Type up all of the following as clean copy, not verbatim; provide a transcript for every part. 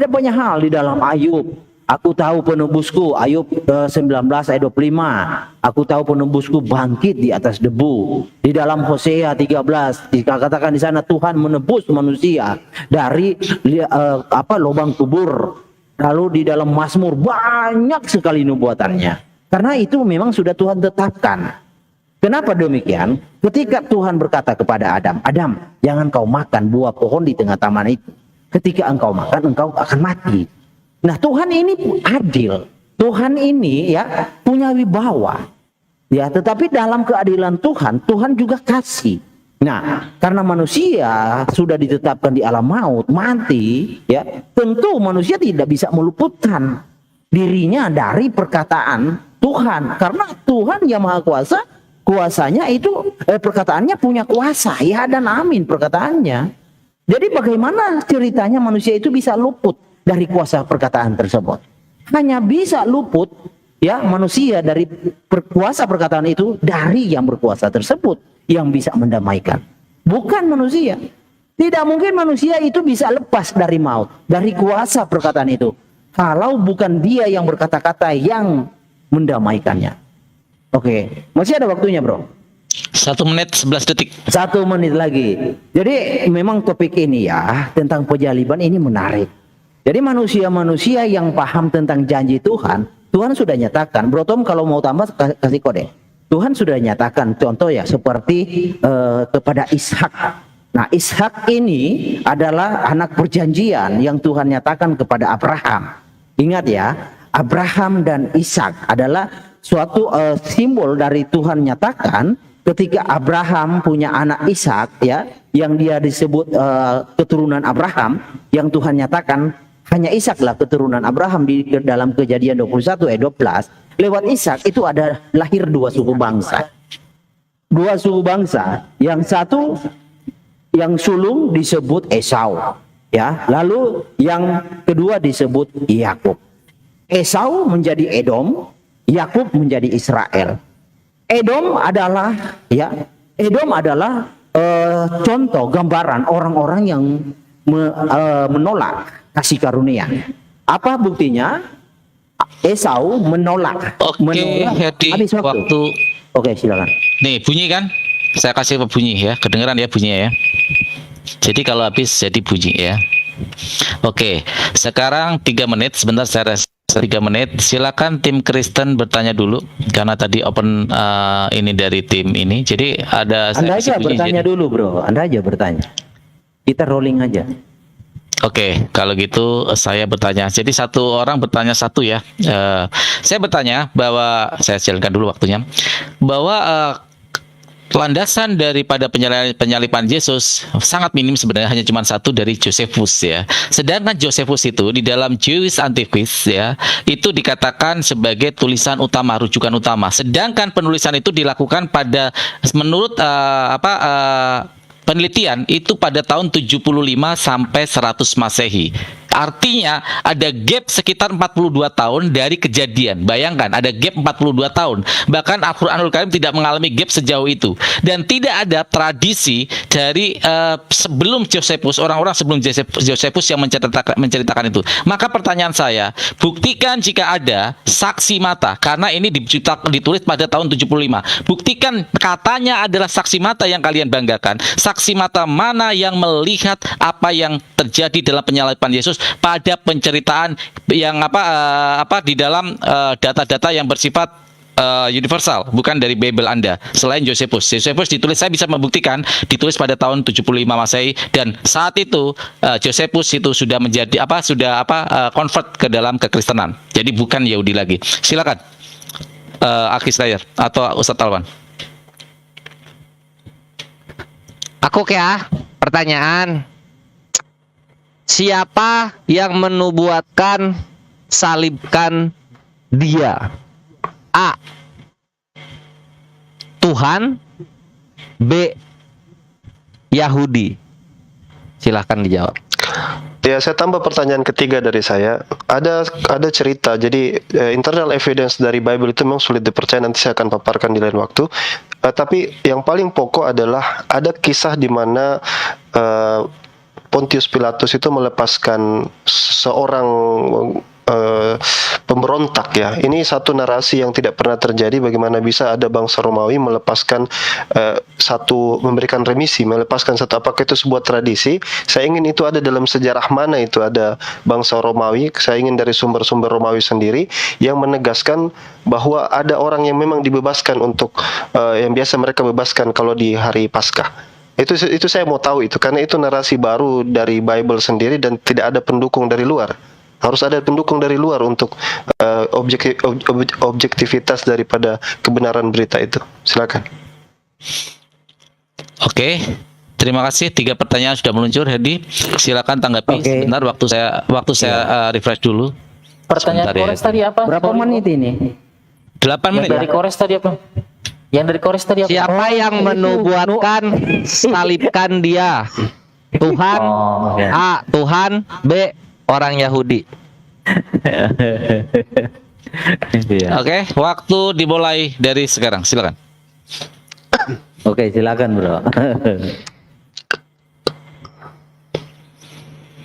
Ada banyak hal di dalam Ayub. Aku tahu penebusku, Ayub 19 ayat 25. Aku tahu penebusku bangkit di atas debu. Di dalam Hosea 13 dikatakan di sana Tuhan menebus manusia dari lubang kubur. Lalu di dalam Mazmur banyak sekali nubuatannya. Karena itu memang sudah Tuhan tetapkan. Kenapa demikian? Ketika Tuhan berkata kepada Adam, Adam, jangan kau makan buah pohon di tengah taman itu. Ketika engkau makan, engkau akan mati. Nah, Tuhan ini adil. Tuhan ini ya punya wibawa. Ya, tetapi dalam keadilan Tuhan, Tuhan juga kasih. Nah, karena manusia sudah ditetapkan di alam maut, mati, ya, tentu manusia tidak bisa meluputkan dirinya dari perkataan Tuhan. Karena Tuhan yang Maha Kuasa, kuasanya itu perkataannya punya kuasa. Ya dan amin perkataannya. Jadi bagaimana ceritanya manusia itu bisa luput dari kuasa perkataan tersebut? Hanya bisa luput ya manusia dari kuasa perkataan itu dari yang berkuasa tersebut yang bisa mendamaikan. Bukan manusia. Tidak mungkin manusia itu bisa lepas dari maut, dari kuasa perkataan itu. Kalau bukan dia yang berkata-kata yang mendamaikannya. Oke, masih ada waktunya, bro. 1 menit 11 detik. 1 menit lagi. Jadi memang topik ini ya tentang pejaliban ini menarik. Jadi manusia-manusia yang paham tentang janji Tuhan, Tuhan sudah nyatakan. Bro Tom kalau mau tambah kasih kode. Tuhan sudah nyatakan contoh ya seperti kepada Ishak. Nah, Ishak ini adalah anak perjanjian yang Tuhan nyatakan kepada Abraham. Ingat ya, Abraham dan Ishak adalah suatu simbol dari Tuhan nyatakan ketika Abraham punya anak Ishak ya, yang dia disebut keturunan Abraham, yang Tuhan nyatakan hanya Ishaklah keturunan Abraham di dalam Kejadian 21 ayat 12. Lewat Ishak itu ada lahir 2 suku bangsa. 2 suku bangsa, yang satu yang sulung disebut Esau ya, lalu yang kedua disebut Yakub. Esau menjadi Edom, Yakub menjadi Israel. Edom adalah contoh gambaran orang-orang yang menolak kasih karunia. Apa buktinya? Esau menolak. Habis waktu. Oke, silakan. Nih bunyi kan? Saya kasih bunyi ya, kedengeran ya bunyinya ya. Jadi kalau habis jadi bunyi ya. Oke, sekarang 3 menit. Sebentar saya 3 menit. Silakan tim Kristen bertanya dulu karena tadi open ini dari tim ini. Jadi ada. Anda aja bertanya dulu, bro. Anda aja bertanya. Kita rolling aja. Oke, kalau gitu saya bertanya. Jadi satu orang bertanya satu ya. Saya bertanya bahwa saya jalankan dulu waktunya. Bahwa landasan daripada penyaliban Yesus sangat minim sebenarnya, hanya cuma satu dari Josephus ya. Sedangkan Josephus itu di dalam Jewish Antiquist ya, itu dikatakan sebagai tulisan utama, rujukan utama. Sedangkan penulisan itu dilakukan pada menurut penelitian itu pada tahun 75 sampai 100 Masehi. Artinya ada gap sekitar 42 tahun dari kejadian. Bayangkan ada gap 42 tahun. Bahkan Al-Qur'anul Karim tidak mengalami gap sejauh itu. Dan tidak ada tradisi dari sebelum Josephus, orang-orang sebelum Josephus yang menceritakan itu. Maka pertanyaan saya, buktikan jika ada saksi mata, karena ini ditulis pada tahun 75. Buktikan katanya adalah saksi mata yang kalian banggakan. Saksi mata mana yang melihat apa yang terjadi dalam penyaliban Yesus pada penceritaan yang di dalam data-data yang bersifat universal, bukan dari Bible Anda. Selain Josephus ditulis, saya bisa membuktikan ditulis pada tahun 75 Masehi, dan saat itu Josephus itu sudah menjadi convert ke dalam kekristenan. Jadi bukan Yahudi lagi. Silakan Akhi Slayer atau Ustadz Alwan. Aku ya, pertanyaan. Siapa yang menubuatkan salibkan dia? A. Tuhan. B. Yahudi. Silahkan dijawab. Ya, saya tambah pertanyaan ketiga dari saya. Ada cerita. Jadi internal evidence dari Bible itu memang sulit dipercaya. Nanti saya akan paparkan di lain waktu. Tapi yang paling pokok adalah ada kisah di mana Pontius Pilatus itu melepaskan seorang pemberontak ya. Ini satu narasi yang tidak pernah terjadi, bagaimana bisa ada bangsa Romawi melepaskan memberikan remisi, melepaskan satu, apakah itu sebuah tradisi? Saya ingin itu ada dalam sejarah mana itu ada bangsa Romawi. Saya ingin dari sumber-sumber Romawi sendiri yang menegaskan bahwa ada orang yang memang dibebaskan untuk yang biasa mereka bebaskan kalau di hari Paskah. Itu saya mau tahu itu, karena itu narasi baru dari Bible sendiri dan tidak ada pendukung dari luar. Harus ada pendukung dari luar untuk objektivitas daripada kebenaran berita itu. Silakan. Oke, terima kasih. 3 pertanyaan sudah meluncur, Hedi. Silakan tanggapi. Oke. Sebentar, waktu saya refresh dulu. Pertanyaan Sebentar ya. Kores tadi apa? Berapa Sorry, menit ini? 8 Yang menit. dari Kores tadi apa? Yang dari Kores tadi apa? Siapa yang menubuatkan salibkan dia? Tuhan, Oh, oke. A. Tuhan, B. Orang Yahudi. Iya. Oke, waktu dimulai dari sekarang. Silakan. Oke, silakan bro.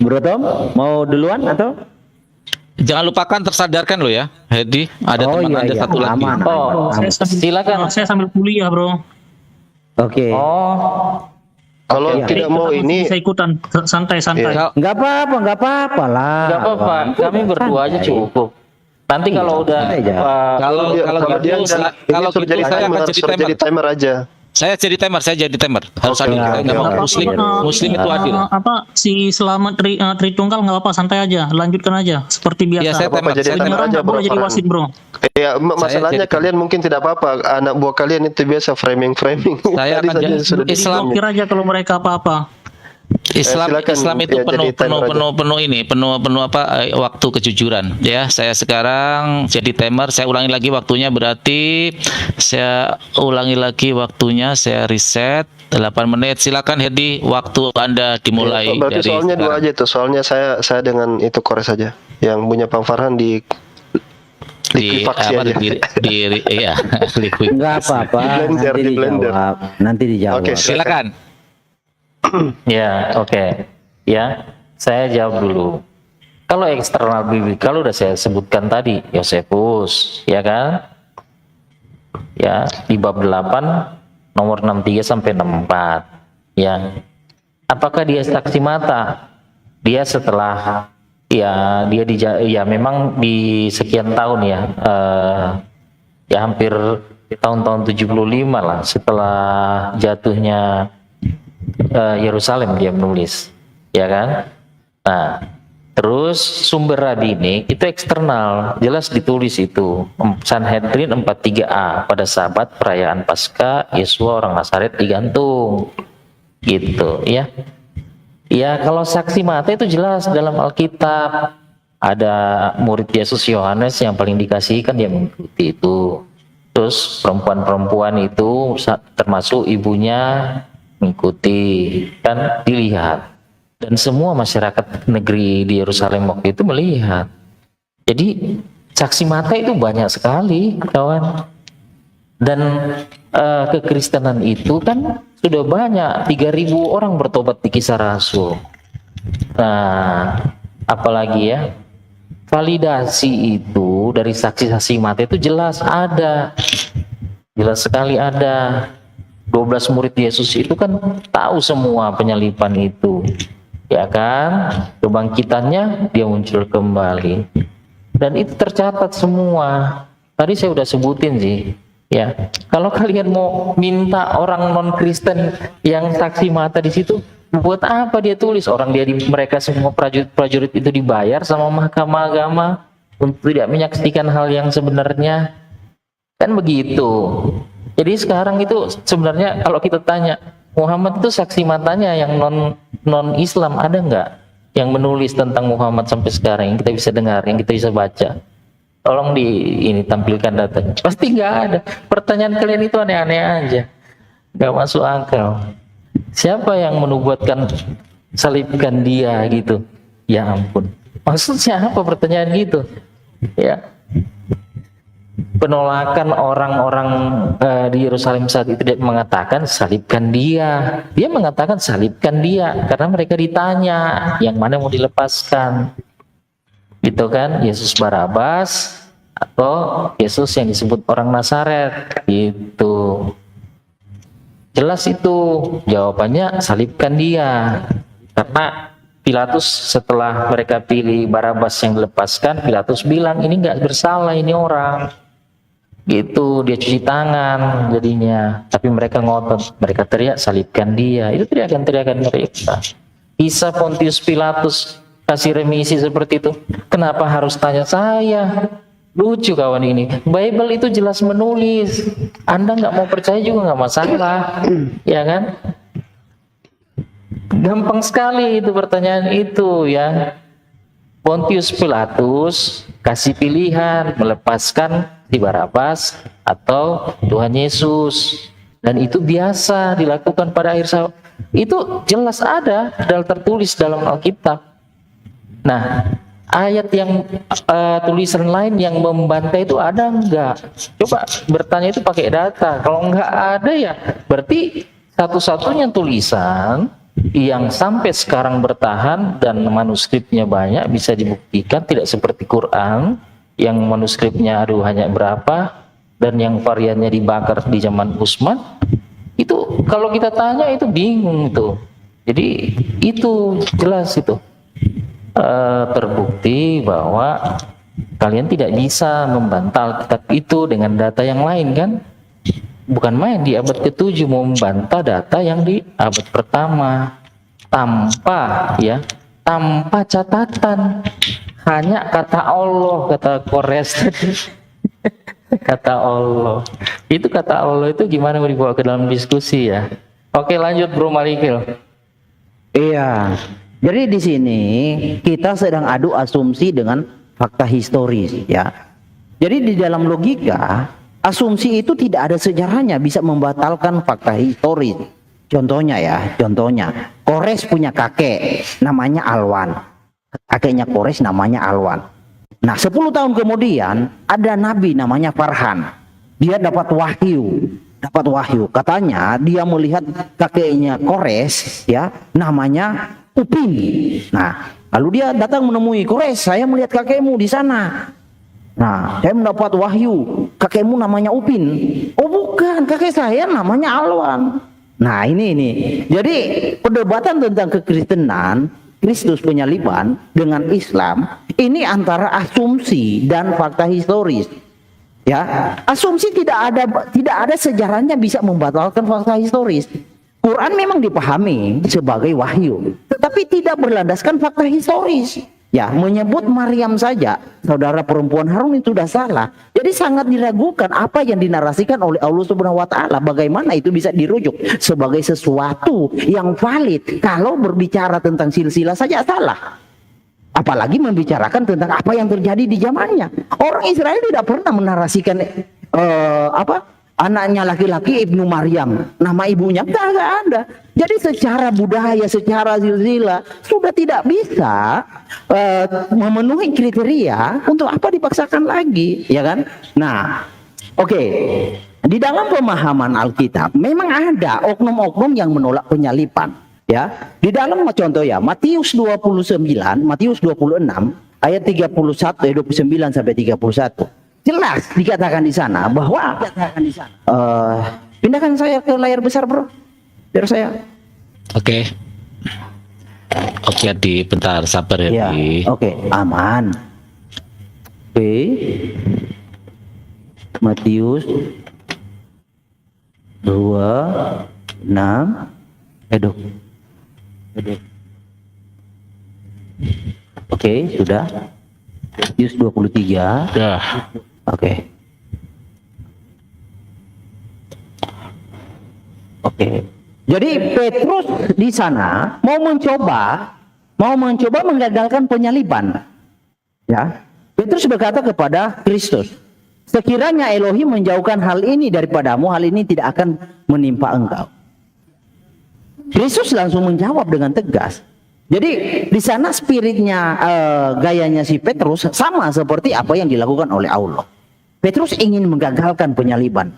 Bro Tom, mau duluan atau? Jangan lupakan tersadarkan lo ya, Hedi. Ada Oh, teman iya, Anda iya. satu lagi. Aman. Oh, silakan. Saya sambil kuliah, bro. Oke. Oh, Kalau Oke. tidak mau ini Bisa ikutan santai-santai. Kalau- Nggak apa-apa lah. nggak apa-apa. Kami berdua aja Santai. cukup. Nanti kalau udah santai aja. Kalau dia- kalau kalau dia gitu, ini kalau suruh gitu jadi saya akan timer, jadi suruh timer. jadi timer aja. Saya jadi timer. Harus Oke, adil. oke, Saya nggak mau oke. Muslim itu adil. Si Selamat Tritunggal nggak apa-apa, santai aja, lanjutkan aja seperti biasa. Iya, saya Apa-apa, timer. jadi Saya timer timer. Beneran aja, nggak Bro boleh jadi Farhan. wasit, bro. Ya, masalahnya jadi- kalian mungkin tidak apa-apa. Anak buah kalian itu biasa framing. Saya Tadi akan saja jadi- sudah Islam- Blokir aja kalau mereka apa-apa. silakan, Islam itu ya, penuh jadi timer aja. penuh waktu kejujuran ya. Saya sekarang jadi timer. Saya ulangi lagi waktunya, berarti saya ulangi lagi waktunya. Saya reset 8 menit. Silakan Hedi, waktu Anda dimulai Ya, berarti dari soalnya dua sekarang. aja tuh. Soalnya saya dengan itu Kores saja. Yang punya Bang Farhan di likuifaksi aja. Iya, liquid. Nggak apa-apa. Di blender, Nanti di blender. dijawab. Nanti dijawab. Oke, Silakan. ya, oke. Ya, saya jawab dulu. Kalau eksternal biblikal udah saya sebutkan tadi, Yosefus, ya kan? Ya, di bab 8 nomor 63 sampai 64. Ya. Apakah dia saksi mata? Dia setelah ya memang di sekian tahun ya, ya hampir tahun-tahun 75 lah setelah jatuhnya Yerusalem dia menulis, ya kan? Nah, terus sumber radine itu eksternal, jelas ditulis itu Sanhedrin 43a pada sabat perayaan Paskah Yesua orang Nazaret digantung, gitu ya. Ya kalau saksi mata itu jelas dalam Alkitab, ada murid Yesus Yohanes yang paling dikasihi kan dia mengikuti itu. Terus perempuan-perempuan itu termasuk ibunya mengikuti, kan dilihat. Dan semua masyarakat negeri di Yerusalem waktu itu melihat. Jadi saksi mata itu banyak sekali, kawan. Dan kekristenan itu kan sudah banyak, 3.000 orang bertobat di Kisah Rasul. Nah, apalagi ya, validasi itu dari saksi-saksi mata itu jelas ada, jelas sekali ada. 12 murid Yesus itu kan tahu semua penyalipan itu, ya kan? Kebangkitannya dia muncul kembali, dan itu tercatat semua. Tadi saya udah sebutin sih. Ya, kalau kalian mau minta orang non Kristen yang saksi mata di situ, buat apa dia tulis? Orang mereka semua prajurit itu dibayar sama mahkamah agama untuk tidak menyaksikan hal yang sebenarnya, kan begitu. Jadi sekarang itu sebenarnya kalau kita tanya Muhammad itu saksi matanya yang non Islam ada nggak yang menulis tentang Muhammad sampai sekarang yang kita bisa dengar, yang kita bisa baca? Tolong ini tampilkan datanya. Pasti nggak ada. Pertanyaan kalian itu aneh-aneh aja, nggak masuk akal. Siapa yang menubuatkan salibkan dia gitu? Ya ampun. Maksudnya apa pertanyaan gitu? Ya. penolakan orang-orang di Yerusalem saat itu tidak mengatakan salibkan dia. Dia mengatakan salibkan dia karena mereka ditanya yang mana mau dilepaskan. Gitu kan? Yesus Barabas atau Yesus yang disebut orang Nazaret gitu. Jelas itu jawabannya salibkan dia. Karena Pilatus setelah mereka pilih Barabas yang dilepaskan, Pilatus bilang ini nggak bersalah ini orang. Gitu, dia cuci tangan jadinya. Tapi mereka ngotot, mereka teriak salibkan dia. Itu teriakan-teriakan mereka. Bisa Pontius Pilatus kasih remisi seperti itu? Kenapa harus tanya saya? Lucu kawan ini. Bible itu jelas menulis. Anda nggak mau percaya juga nggak masalah, ya kan? Gampang sekali itu pertanyaan itu ya. Pontius Pilatus kasih pilihan melepaskan si Barabas atau Tuhan Yesus, dan itu biasa dilakukan pada akhir zaman. Itu jelas ada dan tertulis dalam Alkitab. Nah, ayat yang tulisan lain yang membantai itu ada enggak? Coba bertanya itu pakai data. Kalau enggak ada ya berarti satu-satunya tulisan yang sampai sekarang bertahan dan manuskripnya banyak bisa dibuktikan, tidak seperti Quran yang manuskripnya hanya berapa dan yang variannya dibakar di zaman Utsman. Itu kalau kita tanya itu bingung tuh. Jadi itu jelas itu terbukti bahwa kalian tidak bisa membantah kitab itu dengan data yang lain kan. Bukan main di abad ke-7 mau membantah data yang di abad pertama tanpa catatan, hanya kata Allah, kata Kores kata Allah. Itu kata Allah itu gimana mau dibawa ke dalam diskusi ya. Oke, lanjut Bro Marikil. Iya. Jadi di sini kita sedang adu asumsi dengan fakta historis ya. Jadi di dalam logika asumsi itu tidak ada sejarahnya bisa membatalkan fakta historis. Contohnya Kores punya kakek namanya Alwan. Kakeknya Kores namanya Alwan. Nah, 10 tahun kemudian ada nabi namanya Farhan. Dia dapat wahyu. Katanya dia melihat kakeknya Kores ya, namanya Upin. Nah, lalu dia datang menemui Kores, saya melihat kakekmu di sana. Nah, saya mendapat wahyu, kakekmu namanya Upin. Oh bukan, kakek saya namanya Alwan. Nah ini. Jadi perdebatan tentang kekristenan, Kristus penyaliban dengan Islam, ini antara asumsi dan fakta historis. Ya, asumsi tidak ada sejarahnya bisa membatalkan fakta historis. Quran memang dipahami sebagai wahyu, tetapi tidak berlandaskan fakta historis. Ya, menyebut Maryam saja, saudara perempuan Harun itu sudah salah. Jadi sangat diragukan apa yang dinarasikan oleh Allah Subhanahu wa taala. Bagaimana itu bisa dirujuk sebagai sesuatu yang valid kalau berbicara tentang silsilah saja salah. Apalagi membicarakan tentang apa yang terjadi di zamannya. Orang Israel tidak pernah menarasikan anaknya laki-laki Ibnu Maryam, nama ibunya enggak ada. Jadi secara budaya, secara silsilah sudah tidak bisa memenuhi kriteria, untuk apa dipaksakan lagi, ya kan? Nah, oke. Di dalam pemahaman Alkitab memang ada oknum-oknum yang menolak penyaliban, ya. Di dalam contoh ya, Matius 26 ayat 29 sampai 31. Jelas dikatakan di sana bahwa pindahkan saya ke layar besar, Bro. Biar saya. Oke, Adi, bentar, sabar ya, Adi. Oke, aman. Matius 26. Oke, sudah. Matius 23. Ya. Oke. Jadi Petrus di sana mau mencoba menggagalkan penyaliban. Ya. Petrus berkata kepada Kristus, sekiranya Elohim menjauhkan hal ini daripadamu, hal ini tidak akan menimpa engkau. Kristus langsung menjawab dengan tegas. Jadi di sana spiritnya, gayanya si Petrus sama seperti apa yang dilakukan oleh Allah. Petrus ingin menggagalkan penyaliban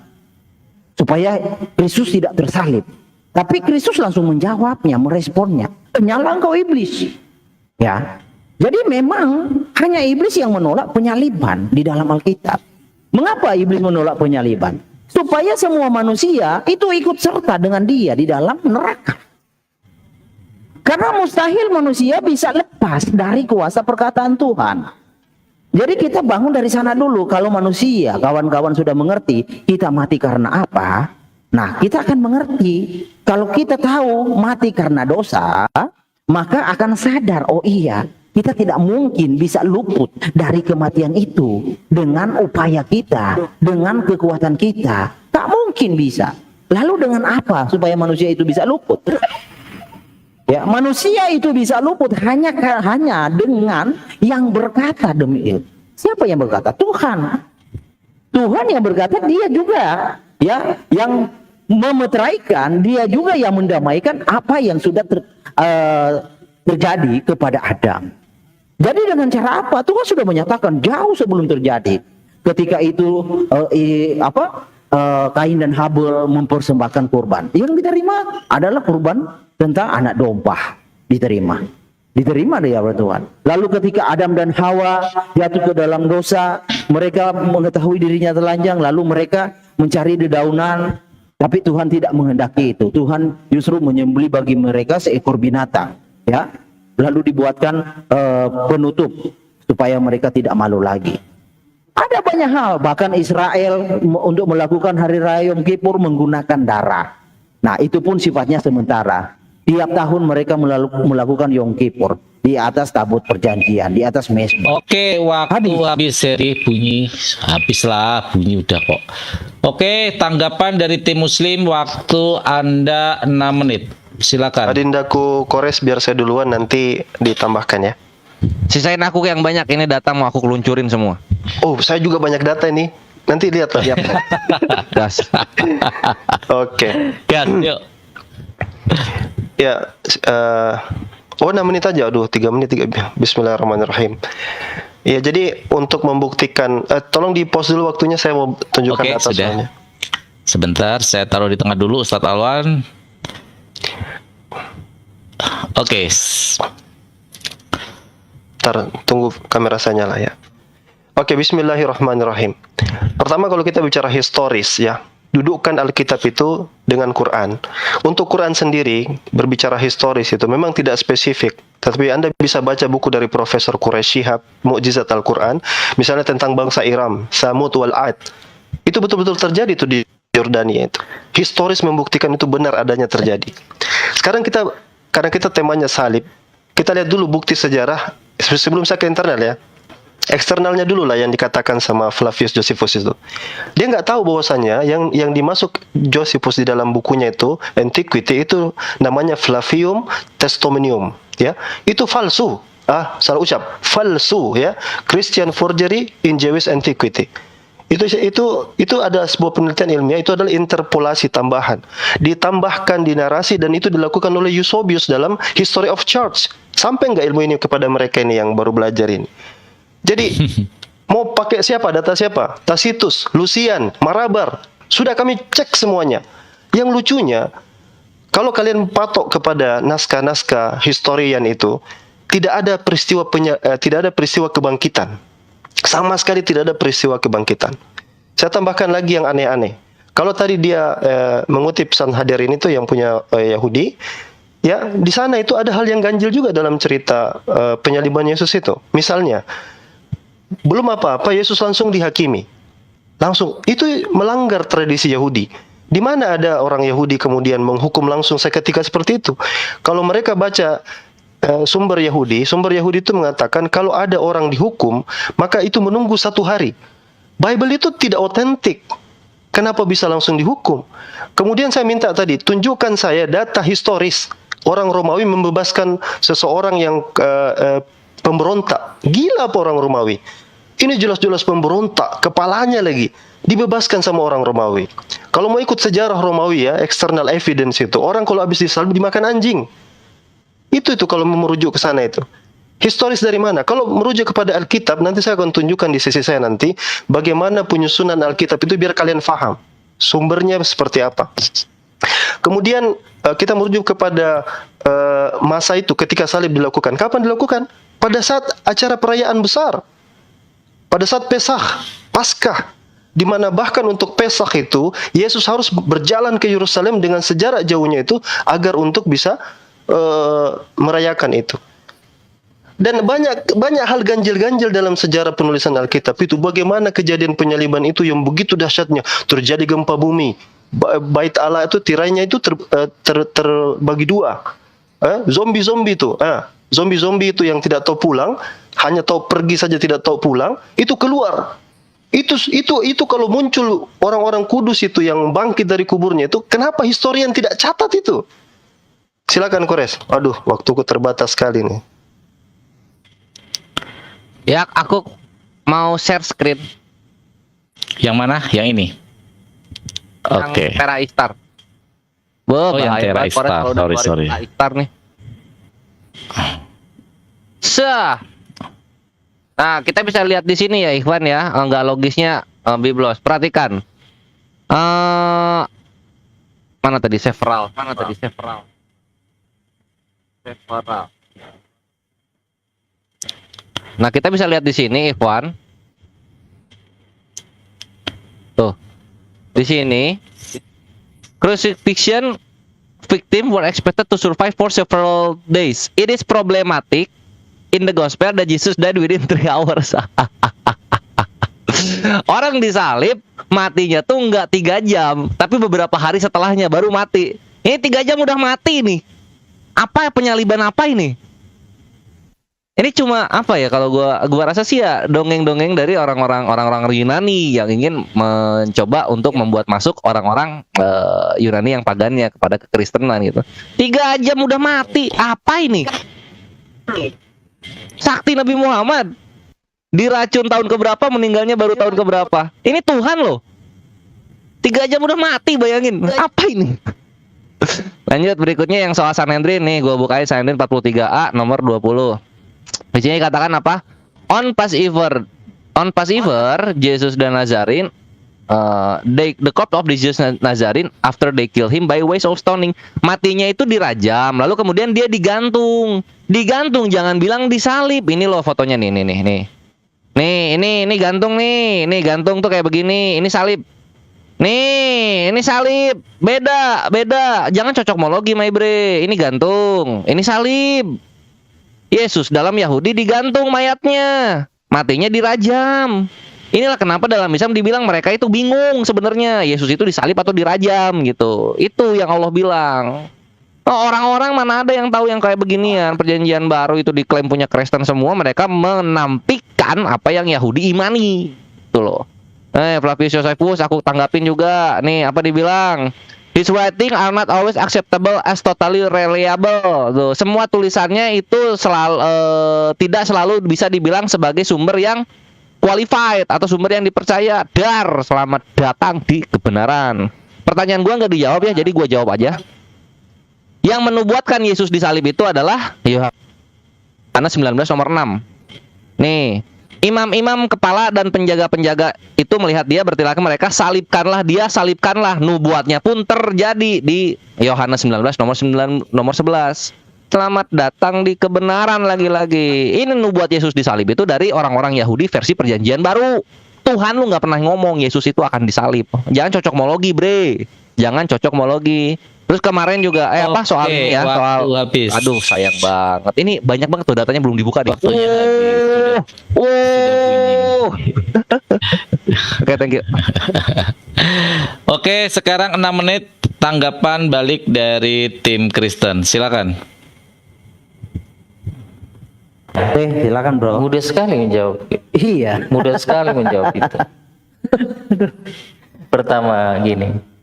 supaya Kristus tidak tersalib. Tapi Kristus langsung menjawabnya, meresponnya. Nyala engkau iblis. Ya. Jadi memang hanya iblis yang menolak penyaliban di dalam Alkitab. Mengapa iblis menolak penyaliban? Supaya semua manusia itu ikut serta dengan dia di dalam neraka. Karena mustahil manusia bisa lepas dari kuasa perkataan Tuhan. Jadi kita bangun dari sana dulu. Kalau manusia, kawan-kawan sudah mengerti, kita mati karena apa? Nah, kita akan mengerti. Kalau kita tahu mati karena dosa, maka akan sadar, oh iya, kita tidak mungkin bisa luput dari kematian itu dengan upaya kita, dengan kekuatan kita. Tak mungkin bisa. Lalu dengan apa supaya manusia itu bisa luput? Ya, manusia itu bisa luput hanya dengan yang berkata demi itu. Siapa yang berkata? Tuhan. Tuhan yang berkata, dia juga ya yang memeteraikan, dia juga yang mendamaikan apa yang sudah terjadi kepada Adam. Jadi dengan cara apa? Tuhan sudah menyatakan jauh sebelum terjadi. Ketika itu Kain dan Habel mempersembahkan kurban. Yang diterima adalah kurban tentang anak domba. Diterima dia oleh Tuhan. Lalu ketika Adam dan Hawa jatuh ke dalam dosa, mereka mengetahui dirinya telanjang, lalu mereka mencari dedaunan, tapi Tuhan tidak menghendaki itu. Tuhan justru menyembelih bagi mereka seekor binatang, ya. Lalu dibuatkan penutup supaya mereka tidak malu lagi. Ada banyak hal, bahkan Israel untuk melakukan hari raya Yom Kippur menggunakan darah. Nah, itu pun sifatnya sementara. Tiap tahun mereka melakukan Yom Kippur di atas tabut perjanjian, di atas mezbah. Oke, waktu habis seri bunyi. Habislah bunyi udah kok. Oke, tanggapan dari tim Muslim, waktu Anda 6 menit. Silakan. Adindaku Kores, biar saya duluan, nanti ditambahkan ya. Sisain aku yang banyak, ini data mau aku keluncurin semua. Oh, saya juga banyak data ini. Nanti lihat lah. Gas. Oke. Ya, yuk. Ya, 6 menit aja. Aduh, 3 menit. Bismillahirrahmanirrahim. Ya, jadi untuk membuktikan, tolong di pause dulu waktunya, saya mau tunjukkan Oke, data sudah. soalnya. Sebentar, saya taruh di tengah dulu, Ustadz Alwan. Oke. Ntar, tunggu kamera saya nyala ya. Oke, bismillahirrahmanirrahim. Pertama, kalau kita bicara historis ya, dudukkan Alkitab itu dengan Quran. Untuk Quran sendiri, berbicara historis itu memang tidak spesifik. Tetapi Anda bisa baca buku dari Profesor Quraish Shihab, Mu'jizat Al-Quran, misalnya tentang bangsa Iram, Samud wal Ad. Itu betul-betul terjadi itu di Yordania itu. Historis membuktikan itu benar adanya terjadi. Sekarang karena kita temanya salib, kita lihat dulu bukti sejarah sebelum saya ke internal ya. Eksternalnya dulu lah yang dikatakan sama Flavius Josephus itu. Dia nggak tahu bahwasanya yang dimasuk Josephus di dalam bukunya itu Antiquity itu namanya Flavium Testimonium, ya. Itu palsu. Salah ucap. Palsu, ya. Christian forgery in Jewish Antiquity. Itu ada sebuah penelitian ilmiah, itu adalah interpolasi tambahan. Ditambahkan di narasi dan itu dilakukan oleh Eusebius dalam History of Church. Sampai nggak ilmu ini kepada mereka ini yang baru belajar ini? Jadi mau pakai siapa? Data siapa? Tacitus, Lucian, Marabar. Sudah kami cek semuanya. Yang lucunya, kalau kalian patok kepada naskah-naskah historian itu, tidak ada peristiwa kebangkitan. Sama sekali tidak ada peristiwa kebangkitan. Saya tambahkan lagi yang aneh-aneh. Kalau tadi dia mengutip Sanhedrin itu yang punya Yahudi, ya di sana itu ada hal yang ganjil juga dalam cerita penyaliban Yesus itu. Misalnya, belum apa-apa Yesus langsung dihakimi. Langsung, itu melanggar tradisi Yahudi. Di mana ada orang Yahudi kemudian menghukum langsung seketika seperti itu? Kalau mereka baca sumber Yahudi itu mengatakan kalau ada orang dihukum, maka itu menunggu 1 hari. Bible itu tidak otentik. Kenapa bisa langsung dihukum? Kemudian saya minta tadi, tunjukkan saya data historis. Orang Romawi membebaskan seseorang yang pemberontak. Gila apa orang Romawi? Ini jelas-jelas pemberontak, kepalanya lagi dibebaskan sama orang Romawi. Kalau mau ikut sejarah Romawi ya, external evidence itu, orang kalau habis disalib dimakan anjing. Itu kalau merujuk ke sana itu. Historis dari mana? Kalau merujuk kepada Alkitab, nanti saya akan tunjukkan di sisi saya nanti bagaimana penyusunan Alkitab itu biar kalian faham sumbernya seperti apa. Kemudian kita merujuk kepada masa itu ketika salib dilakukan. Kapan dilakukan? Pada saat acara perayaan besar. Pada saat Paskah, di mana bahkan untuk Pesach itu Yesus harus berjalan ke Yerusalem dengan sejarak jauhnya itu agar untuk bisa merayakan itu. Dan banyak hal ganjil-ganjil dalam sejarah penulisan Alkitab itu. Bagaimana kejadian penyaliban itu yang begitu dahsyatnya. Terjadi gempa bumi. Bait Allah itu tirainya itu terbagi dua. Zombie-zombie itu. Zombie-zombie itu yang tidak tahu pulang, hanya tahu pergi saja tidak tahu pulang, itu keluar. Itu kalau muncul orang-orang kudus itu yang bangkit dari kuburnya itu, kenapa historian tidak catat itu? Silakan Kores. Aduh, waktuku terbatas sekali nih. Ya, aku mau share screen Yang mana? Yang ini. yang Oke. Tera Istar. Oh, yang bahaya Tera banget, Kores, Istar. kalau udah Sorry, keluarin sorry. Tera Istar nih. Nah, kita bisa lihat di sini ya, Ikhwan ya, enggak logisnya Biblos. Perhatikan. Mana tadi several? Several. Nah, kita bisa lihat di sini, Ikhwan. Tuh. Di sini, crucifixion victim were expected to survive for several days. It is problematic in the gospel that Jesus died within 3 hours. Orang disalib matinya tuh nggak 3 jam, tapi beberapa hari setelahnya baru mati. Ini 3 jam udah mati nih. Apa penyaliban apa ini? Ini cuma apa ya, kalau gua rasa sih ya dongeng-dongeng dari orang-orang Yunani yang ingin mencoba untuk membuat masuk orang-orang Yunani yang pagannya kepada kekristenan gitu. 3 jam udah mati. Apa ini? Sakti Nabi Muhammad diracun tahun keberapa, meninggalnya baru tahun keberapa. Ini Tuhan loh. 3 jam udah mati, bayangin. Apa ini? Lanjut berikutnya yang soal Sanhedrin nih, gua bukain Sanhedrin 43A nomor 20. Di sini katakan apa? On Passover, Jesus dan Nazarene, the corpse of Jesus Nazarene after they kill him by ways of stoning. Matinya itu dirajam, lalu kemudian dia digantung. Jangan bilang disalib. Ini loh fotonya nih. Ini gantung nih. Ini gantung tuh kayak begini. Ini salib. Nih, ini salib. Beda. Jangan cocokmologi, my bre. Ini gantung. Ini salib. Yesus dalam Yahudi digantung mayatnya, matinya dirajam. Inilah kenapa dalam Islam dibilang mereka itu bingung sebenarnya Yesus itu disalib atau dirajam gitu. Itu yang Allah bilang. Oh, orang-orang mana ada yang tahu yang kayak beginian. Perjanjian baru itu diklaim punya Kristen semua, mereka menampikkan apa yang Yahudi imani. Itu loh. Flavius Josephus aku tanggapin juga. Nih apa dibilang? His writing are not always acceptable as totally reliable. Tuh, semua tulisannya itu tidak selalu bisa dibilang sebagai sumber yang qualified atau sumber yang dipercaya. Selamat datang di kebenaran. Pertanyaan gua nggak dijawab ya, jadi gua jawab aja. Yang menubuatkan Yesus disalib itu adalah Yohanes 19 nomor 6. Nih, imam-imam kepala dan penjaga-penjaga itu melihat dia bertilaka mereka, salibkanlah dia, salibkanlah. Nubuatnya pun terjadi di Yohanes 19 nomor 11. Selamat datang di kebenaran lagi-lagi. Ini nubuat Yesus disalib itu dari orang-orang Yahudi versi perjanjian baru. Tuhan lu nggak pernah ngomong Yesus itu akan disalib. Jangan cocokmologi, bre. Jangan cocokmologi. Terus kemarin juga soal ini ya, soal habis. Aduh, sayang banget. Ini banyak banget tuh datanya belum dibuka nih. Waktunya habis. Oke, thank you. Oke, sekarang 6 menit tanggapan balik dari tim Kristen. Silakan. Oke, silakan bro. Mudah sekali menjawab. Iya. Mudah sekali menjawab itu. Pertama gini.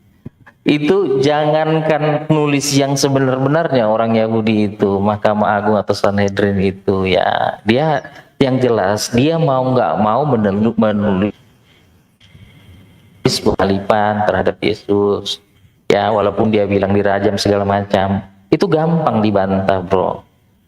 Itu jangankan nulis yang sebenar-benarnya orang Yahudi itu, Mahkamah Agung atau Sanhedrin itu ya, dia yang jelas dia mau nggak mau menulis penghalipan terhadap Yesus ya, walaupun dia bilang dirajam segala macam, itu gampang dibantah bro.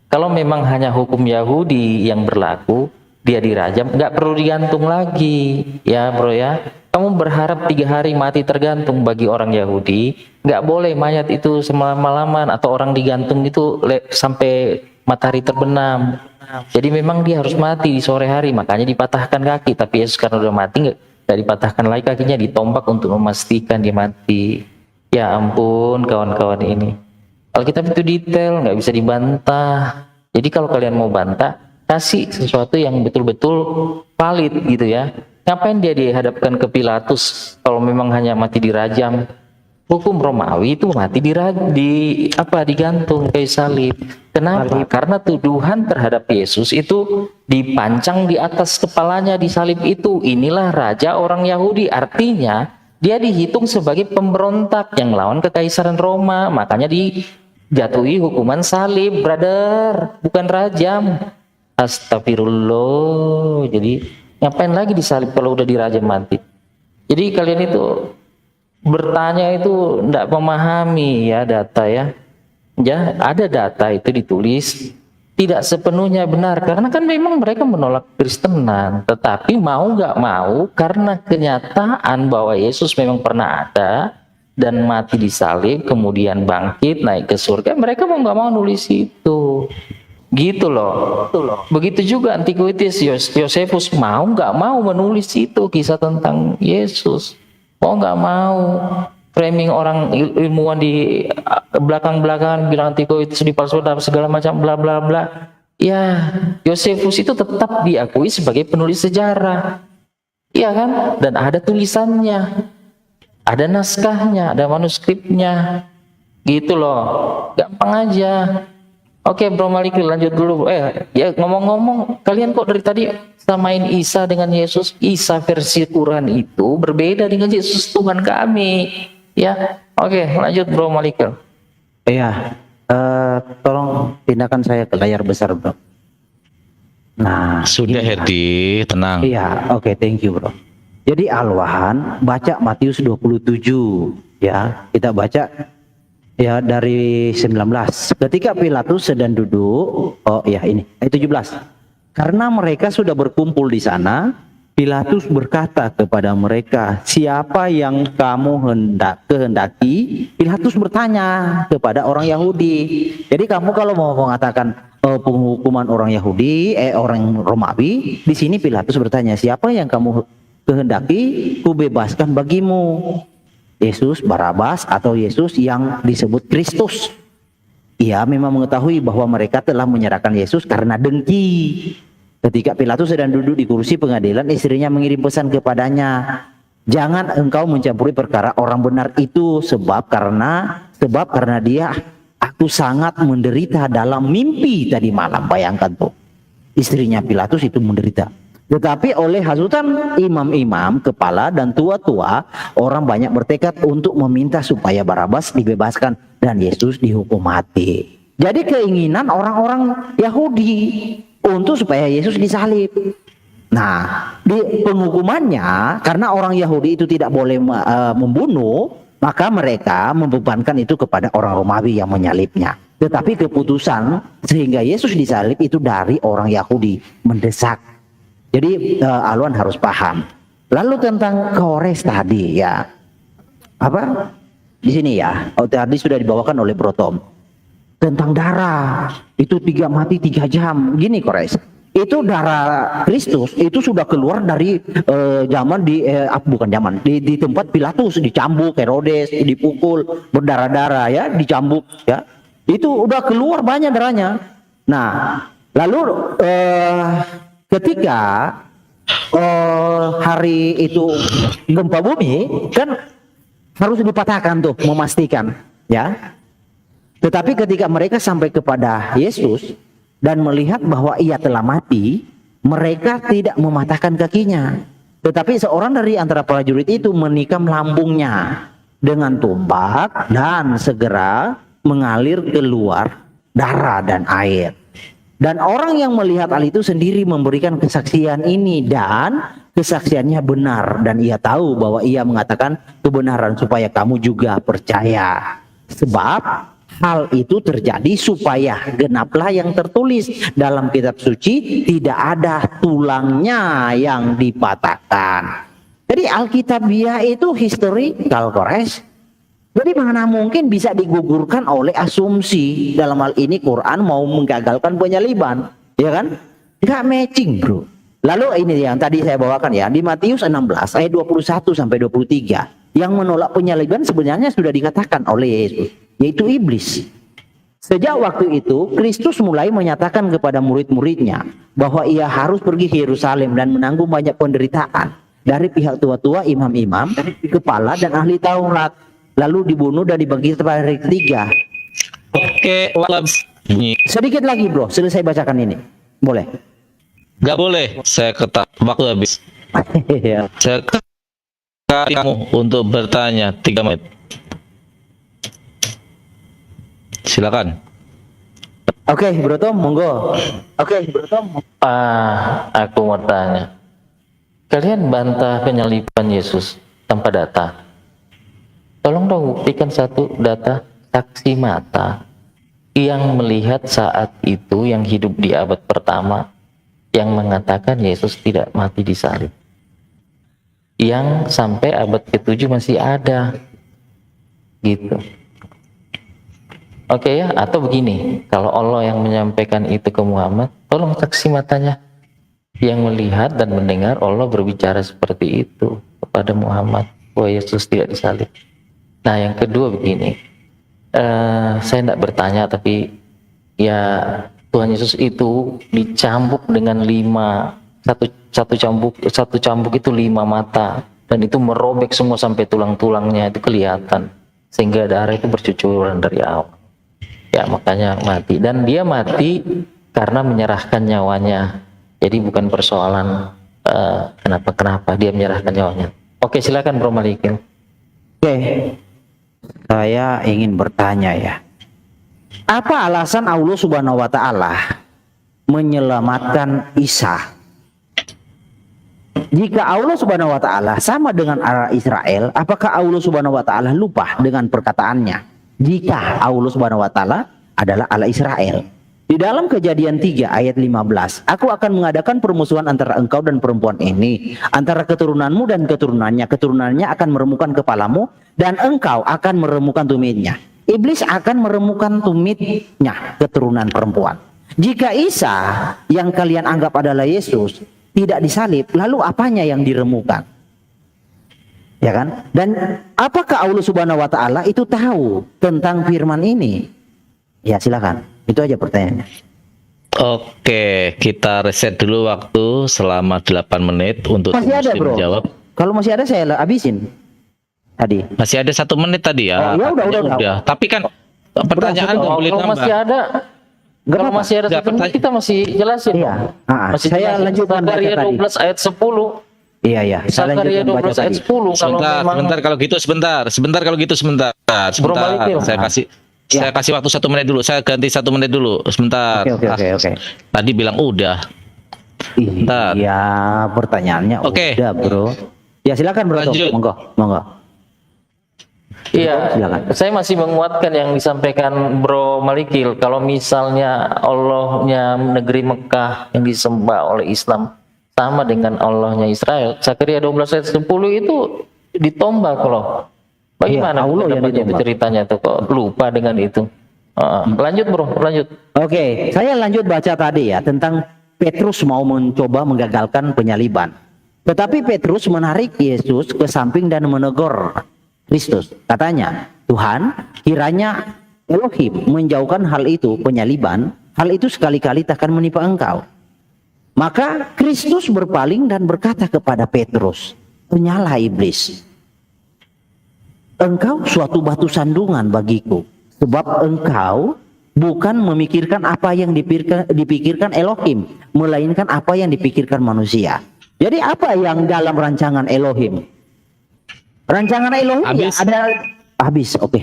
Kalau memang hanya hukum Yahudi yang berlaku, dia dirajam, nggak perlu digantung lagi, ya bro ya. Kamu berharap 3 hari mati tergantung bagi orang Yahudi, nggak boleh mayat itu semalaman atau orang digantung itu sampai matahari terbenam. Jadi memang dia harus mati di sore hari, makanya dipatahkan kaki. Tapi Yesus karena udah mati nggak dipatahkan lagi kakinya, ditombak untuk memastikan dia mati. Ya ampun kawan-kawan ini. Alkitab itu detail, nggak bisa dibantah. Jadi kalau kalian mau bantah, kasih sesuatu yang betul-betul valid gitu ya. Ngapain dia dihadapkan ke Pilatus kalau memang hanya mati dirajam? Hukum Romawi itu mati digantung kayu salib. Kenapa? Karena tuduhan terhadap Yesus itu dipancang di atas kepalanya di salib itu. Inilah raja orang Yahudi. Artinya dia dihitung sebagai pemberontak yang lawan kekaisaran Roma. Makanya dijatuhi hukuman salib, brother, bukan rajam. Astagfirullah. Jadi ngapain lagi disalib kalau udah dirajam mati? Jadi kalian itu bertanya itu tidak memahami ya data ya. Ya, ada data itu ditulis tidak sepenuhnya benar karena kan memang mereka menolak Kristenan, tetapi mau nggak mau karena kenyataan bahwa Yesus memang pernah ada dan mati disalib kemudian bangkit naik ke surga, mereka mau nggak mau nulis itu. Gitu loh. Begitu juga Antikuitis Yosefus mau nggak mau menulis itu kisah tentang Yesus. Mau nggak mau. Framing orang ilmuwan di belakang-belakangan bilang Antikuitis dipalsukan segala macam bla bla bla. Ya, Yosefus itu tetap diakui sebagai penulis sejarah. Iya kan? Dan ada tulisannya. Ada naskahnya, ada manuskripnya. Gitu loh. Gampang aja. Oke Bro Maliki lanjut dulu. Ya ngomong-ngomong, kalian kok dari tadi samain Isa dengan Yesus? Isa versi Quran itu berbeda dengan Yesus Tuhan kami. Ya, oke lanjut Bro Maliki. Iya, tolong pindahkan saya ke layar besar, bro. Nah, Sudah ini, Herdi, tenang. iya, oke, thank you, bro. Jadi Alwan baca Matius 27, ya, kita baca ya dari 19. Ketika Pilatus sedang duduk, oh ya ini, ayat 17. Karena mereka sudah berkumpul di sana, Pilatus berkata kepada mereka, siapa yang kamu kehendaki? Pilatus bertanya kepada orang Yahudi. Jadi kamu kalau mau mengatakan penghukuman orang Yahudi, orang Romawi, di sini Pilatus bertanya, siapa yang kamu kehendaki? Ku bebaskan bagimu. Yesus Barabas atau Yesus yang disebut Kristus. Ia memang mengetahui bahwa mereka telah menyerahkan Yesus karena dengki. Ketika Pilatus sedang duduk di kursi pengadilan, istrinya mengirim pesan kepadanya, jangan engkau mencampuri perkara orang benar itu, sebab karena dia aku sangat menderita dalam mimpi tadi malam. Bayangkan tuh, istrinya Pilatus itu menderita. Tetapi oleh hasutan imam-imam, kepala dan tua-tua, orang banyak bertekad untuk meminta supaya Barabas dibebaskan dan Yesus dihukum mati. Jadi keinginan orang-orang Yahudi untuk supaya Yesus disalib. Nah, di penghukumannya karena orang Yahudi itu tidak boleh membunuh, maka mereka membebankan itu kepada orang Romawi yang menyalibnya. Tetapi keputusan sehingga Yesus disalib itu dari orang Yahudi mendesak. Jadi Alwan harus paham. Lalu tentang Kores tadi ya. Apa? Di sini ya. Tadi sudah dibawakan oleh Bro Tom. Tentang darah itu mati 3 jam gini Kores, itu darah Kristus itu sudah keluar dari zaman di tempat Pilatus, dicambuk Herodes, dipukul berdarah-darah ya, dicambuk ya, itu udah keluar banyak darahnya. Nah lalu ketika hari itu gempa bumi kan harus dipatahkan tuh, memastikan ya. Tetapi ketika mereka sampai kepada Yesus dan melihat bahwa ia telah mati, mereka tidak mematahkan kakinya. Tetapi seorang dari antara prajurit itu menikam lambungnya dengan tombak dan segera mengalir keluar darah dan air. Dan orang yang melihat hal itu sendiri memberikan kesaksian ini dan kesaksiannya benar. Dan ia tahu bahwa ia mengatakan kebenaran supaya kamu juga percaya. Sebab hal itu terjadi supaya genaplah yang tertulis dalam kitab suci, tidak ada tulangnya yang dipatahkan. Jadi Alkitabiah itu historical, correct? Jadi mana mungkin bisa digugurkan oleh asumsi dalam hal ini Quran mau menggagalkan penyaliban, ya kan? Nggak matching, bro. Lalu ini yang tadi saya bawakan ya, di Matius 16 ayat 21 sampai 23, yang menolak penyaliban sebenarnya sudah dikatakan oleh Yesus, yaitu iblis. Sejak waktu itu, Kristus mulai menyatakan kepada murid-muridnya bahwa ia harus pergi ke Yerusalem dan menanggung banyak penderitaan dari pihak tua-tua, imam-imam, kepala dan ahli Taurat, lalu dibunuh dan dibangkitkan pada hari ketiga. Oke, Sedikit lagi, bro, selesai bacakan ini. Boleh? nggak boleh. Saya ketak. Waktu habis. Ya. Saya kamu untuk bertanya 3 menit. Silakan. Oke, Bro Tom, monggo. Oke, Bro Tom. Aku mau tanya. Kalian bantah penyaliban Yesus tanpa data. Tolong dong buktikan satu data saksi mata yang melihat saat itu, yang hidup di abad pertama, yang mengatakan Yesus tidak mati di salib. Yang sampai abad ke-7 masih ada. Gitu. Oke ya, atau begini, kalau Allah yang menyampaikan itu ke Muhammad, tolong saksi matanya yang melihat dan mendengar Allah berbicara seperti itu kepada Muhammad, bahwa Yesus tidak disalib. Nah, yang kedua begini, saya tidak bertanya, tapi ya Tuhan Yesus itu dicambuk dengan satu cambuk itu 5 mata, dan itu merobek semua sampai tulang-tulangnya itu kelihatan, sehingga darah itu bercucuran dari awal. Ya, makanya mati, dan dia mati karena menyerahkan nyawanya. Jadi bukan persoalan kenapa dia menyerahkan nyawanya. Oke, silakan Bro Malikin. Oke, saya ingin bertanya ya, apa alasan Allah Subhanahu Wa Taala menyelamatkan Isa? Jika Allah Subhanahu Wa Taala sama dengan arah Israel, apakah Allah Subhanahu Wa Taala lupa dengan perkataannya? Jika Allah Subhanahu Wa Taala adalah Allah Israel. Di dalam Kejadian 3 ayat 15, aku akan mengadakan permusuhan antara engkau dan perempuan ini, antara keturunanmu dan keturunannya akan meremukkan kepalamu, dan engkau akan meremukkan tumitnya. Iblis akan meremukkan tumitnya, keturunan perempuan. Jika Isa yang kalian anggap adalah Yesus tidak disalib, lalu apanya yang diremukkan? Ya kan? Dan apakah Allah Subhanahu Wa Taala itu tahu tentang firman ini? Ya, silakan. Itu aja pertanyaannya. Oke, kita reset dulu waktu selama 8 menit untuk Masih ada, Muslim bro. menjawab. Kalau masih ada saya habisin tadi. Masih ada 1 menit tadi ya. Ya, Katanya udah. Tapi kan pertanyaan nggak boleh Kalau nambah. masih ada, kalau masih ada Nggak, 1 menit, kita masih jelasin. Iya. Masih Saya jelasin. lanjutkan baca Zakaria tadi. 12 ayat 10. Iya. Saya Zakaria lanjutkan baca 12 ayat tadi. 10. Kalau memang Sebentar kalau gitu sebentar Bro Malikin. Saya kasih waktu 1 menit dulu. Saya ganti 1 menit dulu. Sebentar. Oke. Tadi bilang udah. Bentar. Iya, pertanyaannya Oke. udah, bro. Ya, silakan, bro. Lanjut. Monggo. Iya, Silakan. saya masih menguatkan yang disampaikan Bro Malikil. Kalau misalnya Allahnya negeri Mekah yang disembah oleh Islam sama dengan Allahnya Israel, Zakaria 12 ayat 10 itu ditombak loh. Bagaimana Iya, Allah yang pendapatnya itu ditombak. ceritanya tuh, kok lupa dengan itu? Lanjut Bro, lanjut. Oke, saya lanjut baca tadi ya tentang Petrus mau mencoba menggagalkan penyaliban. Tetapi Petrus menarik Yesus ke samping dan menegur Kristus. Katanya, Tuhan, kiranya Elohim menjauhkan hal itu, penyaliban, hal itu sekali-kali takkan menimpa engkau. Maka Kristus berpaling dan berkata kepada Petrus, penyalah iblis. Engkau suatu batu sandungan bagiku, sebab engkau bukan memikirkan apa yang dipikirkan Elohim, melainkan apa yang dipikirkan manusia. Jadi apa yang dalam rancangan Elohim? Rancangan Elohim Habis. ya ada habis, oke.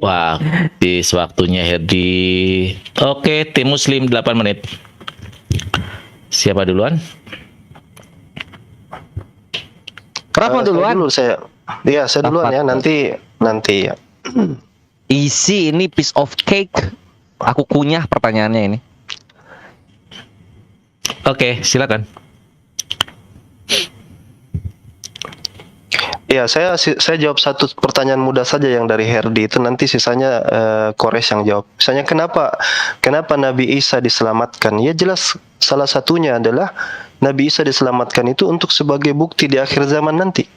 Wah, di waktunya Herdi. Oke, tim Muslim 8 menit. Siapa duluan? Berapa duluan? Dulu saya. Iya, saya duluan ya. Nanti ya. Isi ini piece of cake. Aku kunyah pertanyaannya ini. Oke, silakan. Ya, saya jawab satu pertanyaan mudah saja yang dari Herdi itu, nanti sisanya Kores yang jawab. Misalnya kenapa Nabi Isa diselamatkan? Ya jelas salah satunya adalah Nabi Isa diselamatkan itu untuk sebagai bukti di akhir zaman nanti.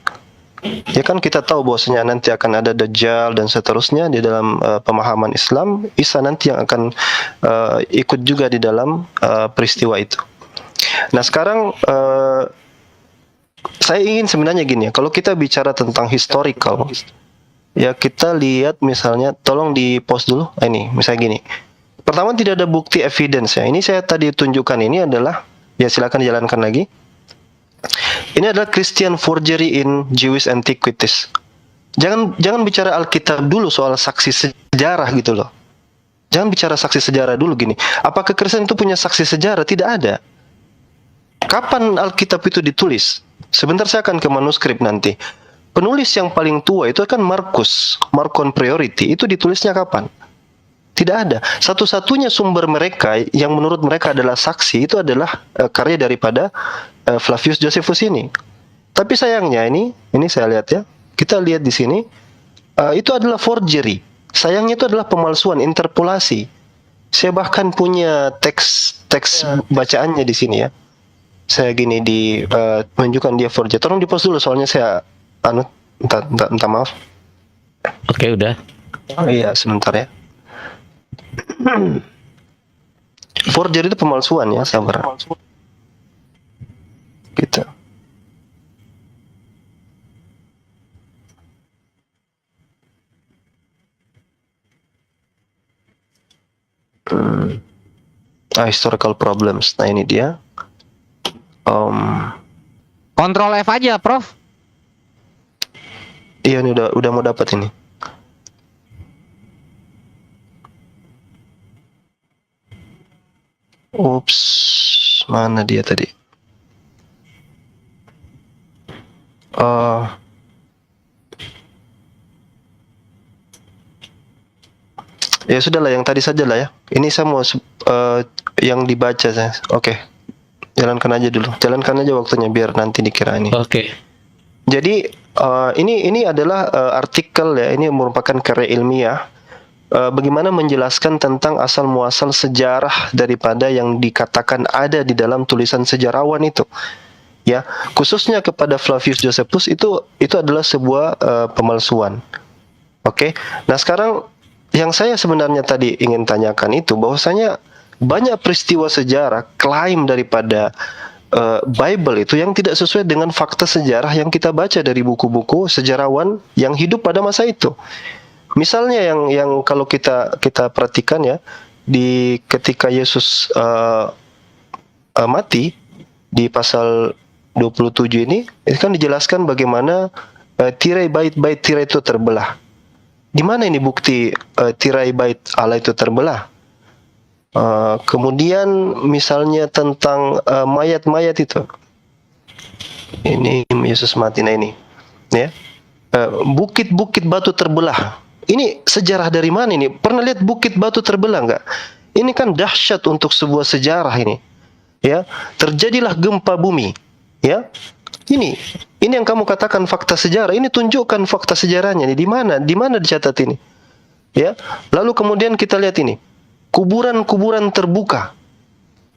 Ya kan kita tahu bahwasanya nanti akan ada Dajjal dan seterusnya di dalam pemahaman Islam. Isa nanti yang akan ikut juga di dalam peristiwa itu. Nah sekarang saya ingin sebenarnya gini ya, kalau kita bicara tentang historical, ya kita lihat misalnya, tolong di post dulu, ini misalnya gini. Pertama, tidak ada bukti evidence ya. Ini saya tadi tunjukkan, ini adalah, ya silakan dijalankan lagi. Ini adalah Christian forgery in Jewish antiquities. Jangan bicara Alkitab dulu soal saksi sejarah gitu loh. Jangan bicara saksi sejarah dulu gini. Apakah Kristen itu punya saksi sejarah? Tidak ada. Kapan Alkitab itu ditulis? Sebentar saya akan ke manuskrip nanti. Penulis yang paling tua itu kan Markus, Markon Priority. Itu ditulisnya kapan? Tidak ada. Satu-satunya sumber mereka yang menurut mereka adalah saksi itu adalah karya daripada Flavius Josephus ini. Tapi sayangnya ini saya lihat ya. Kita lihat di sini itu adalah forgery. Sayangnya itu adalah pemalsuan, interpolasi. Saya bahkan punya teks bacaannya di sini ya. Saya gini menunjukkan dia forgery. Tolong di post dulu soalnya saya minta maaf. Oke, udah. Oh iya, sebentar ya. Forgery itu pemalsuan ya, sabar. Gitu. Historical problems. Nah ini dia. Kontrol F aja, Prof. Iya ini udah mau dapat ini. Ups, mana dia tadi? Ya sudahlah, yang tadi saja lah ya. Ini saya mau yang dibaca saya. Oke. Jalankan aja dulu. Jalankan aja waktunya biar nanti dikira ini. Oke. Jadi ini adalah artikel ya. Ini merupakan karya ilmiah. Bagaimana menjelaskan tentang asal muasal sejarah daripada yang dikatakan ada di dalam tulisan sejarawan itu. Ya, khususnya kepada Flavius Josephus itu adalah sebuah pemalsuan. Oke. Nah, sekarang yang saya sebenarnya tadi ingin tanyakan itu bahwasanya banyak peristiwa sejarah klaim daripada Bible itu yang tidak sesuai dengan fakta sejarah yang kita baca dari buku-buku sejarawan yang hidup pada masa itu. Misalnya yang kalau kita perhatikan ya, di ketika Yesus mati di pasal 27 ini kan dijelaskan bagaimana tirai bait Tirai itu terbelah. Di mana ini bukti tirai bait Allah itu terbelah? Kemudian misalnya tentang mayat-mayat itu. Ini Yesus mati, nah ini. Ya. Bukit-bukit batu terbelah. Ini sejarah dari mana ini? Pernah lihat bukit batu terbelah enggak? Ini kan dahsyat untuk sebuah sejarah ini. Ya, terjadilah gempa bumi. Ya. Ini yang kamu katakan fakta sejarah. Ini tunjukkan fakta sejarahnya. Di mana? Di mana dicatat ini? Ya. Lalu kemudian kita lihat ini. Kuburan-kuburan terbuka.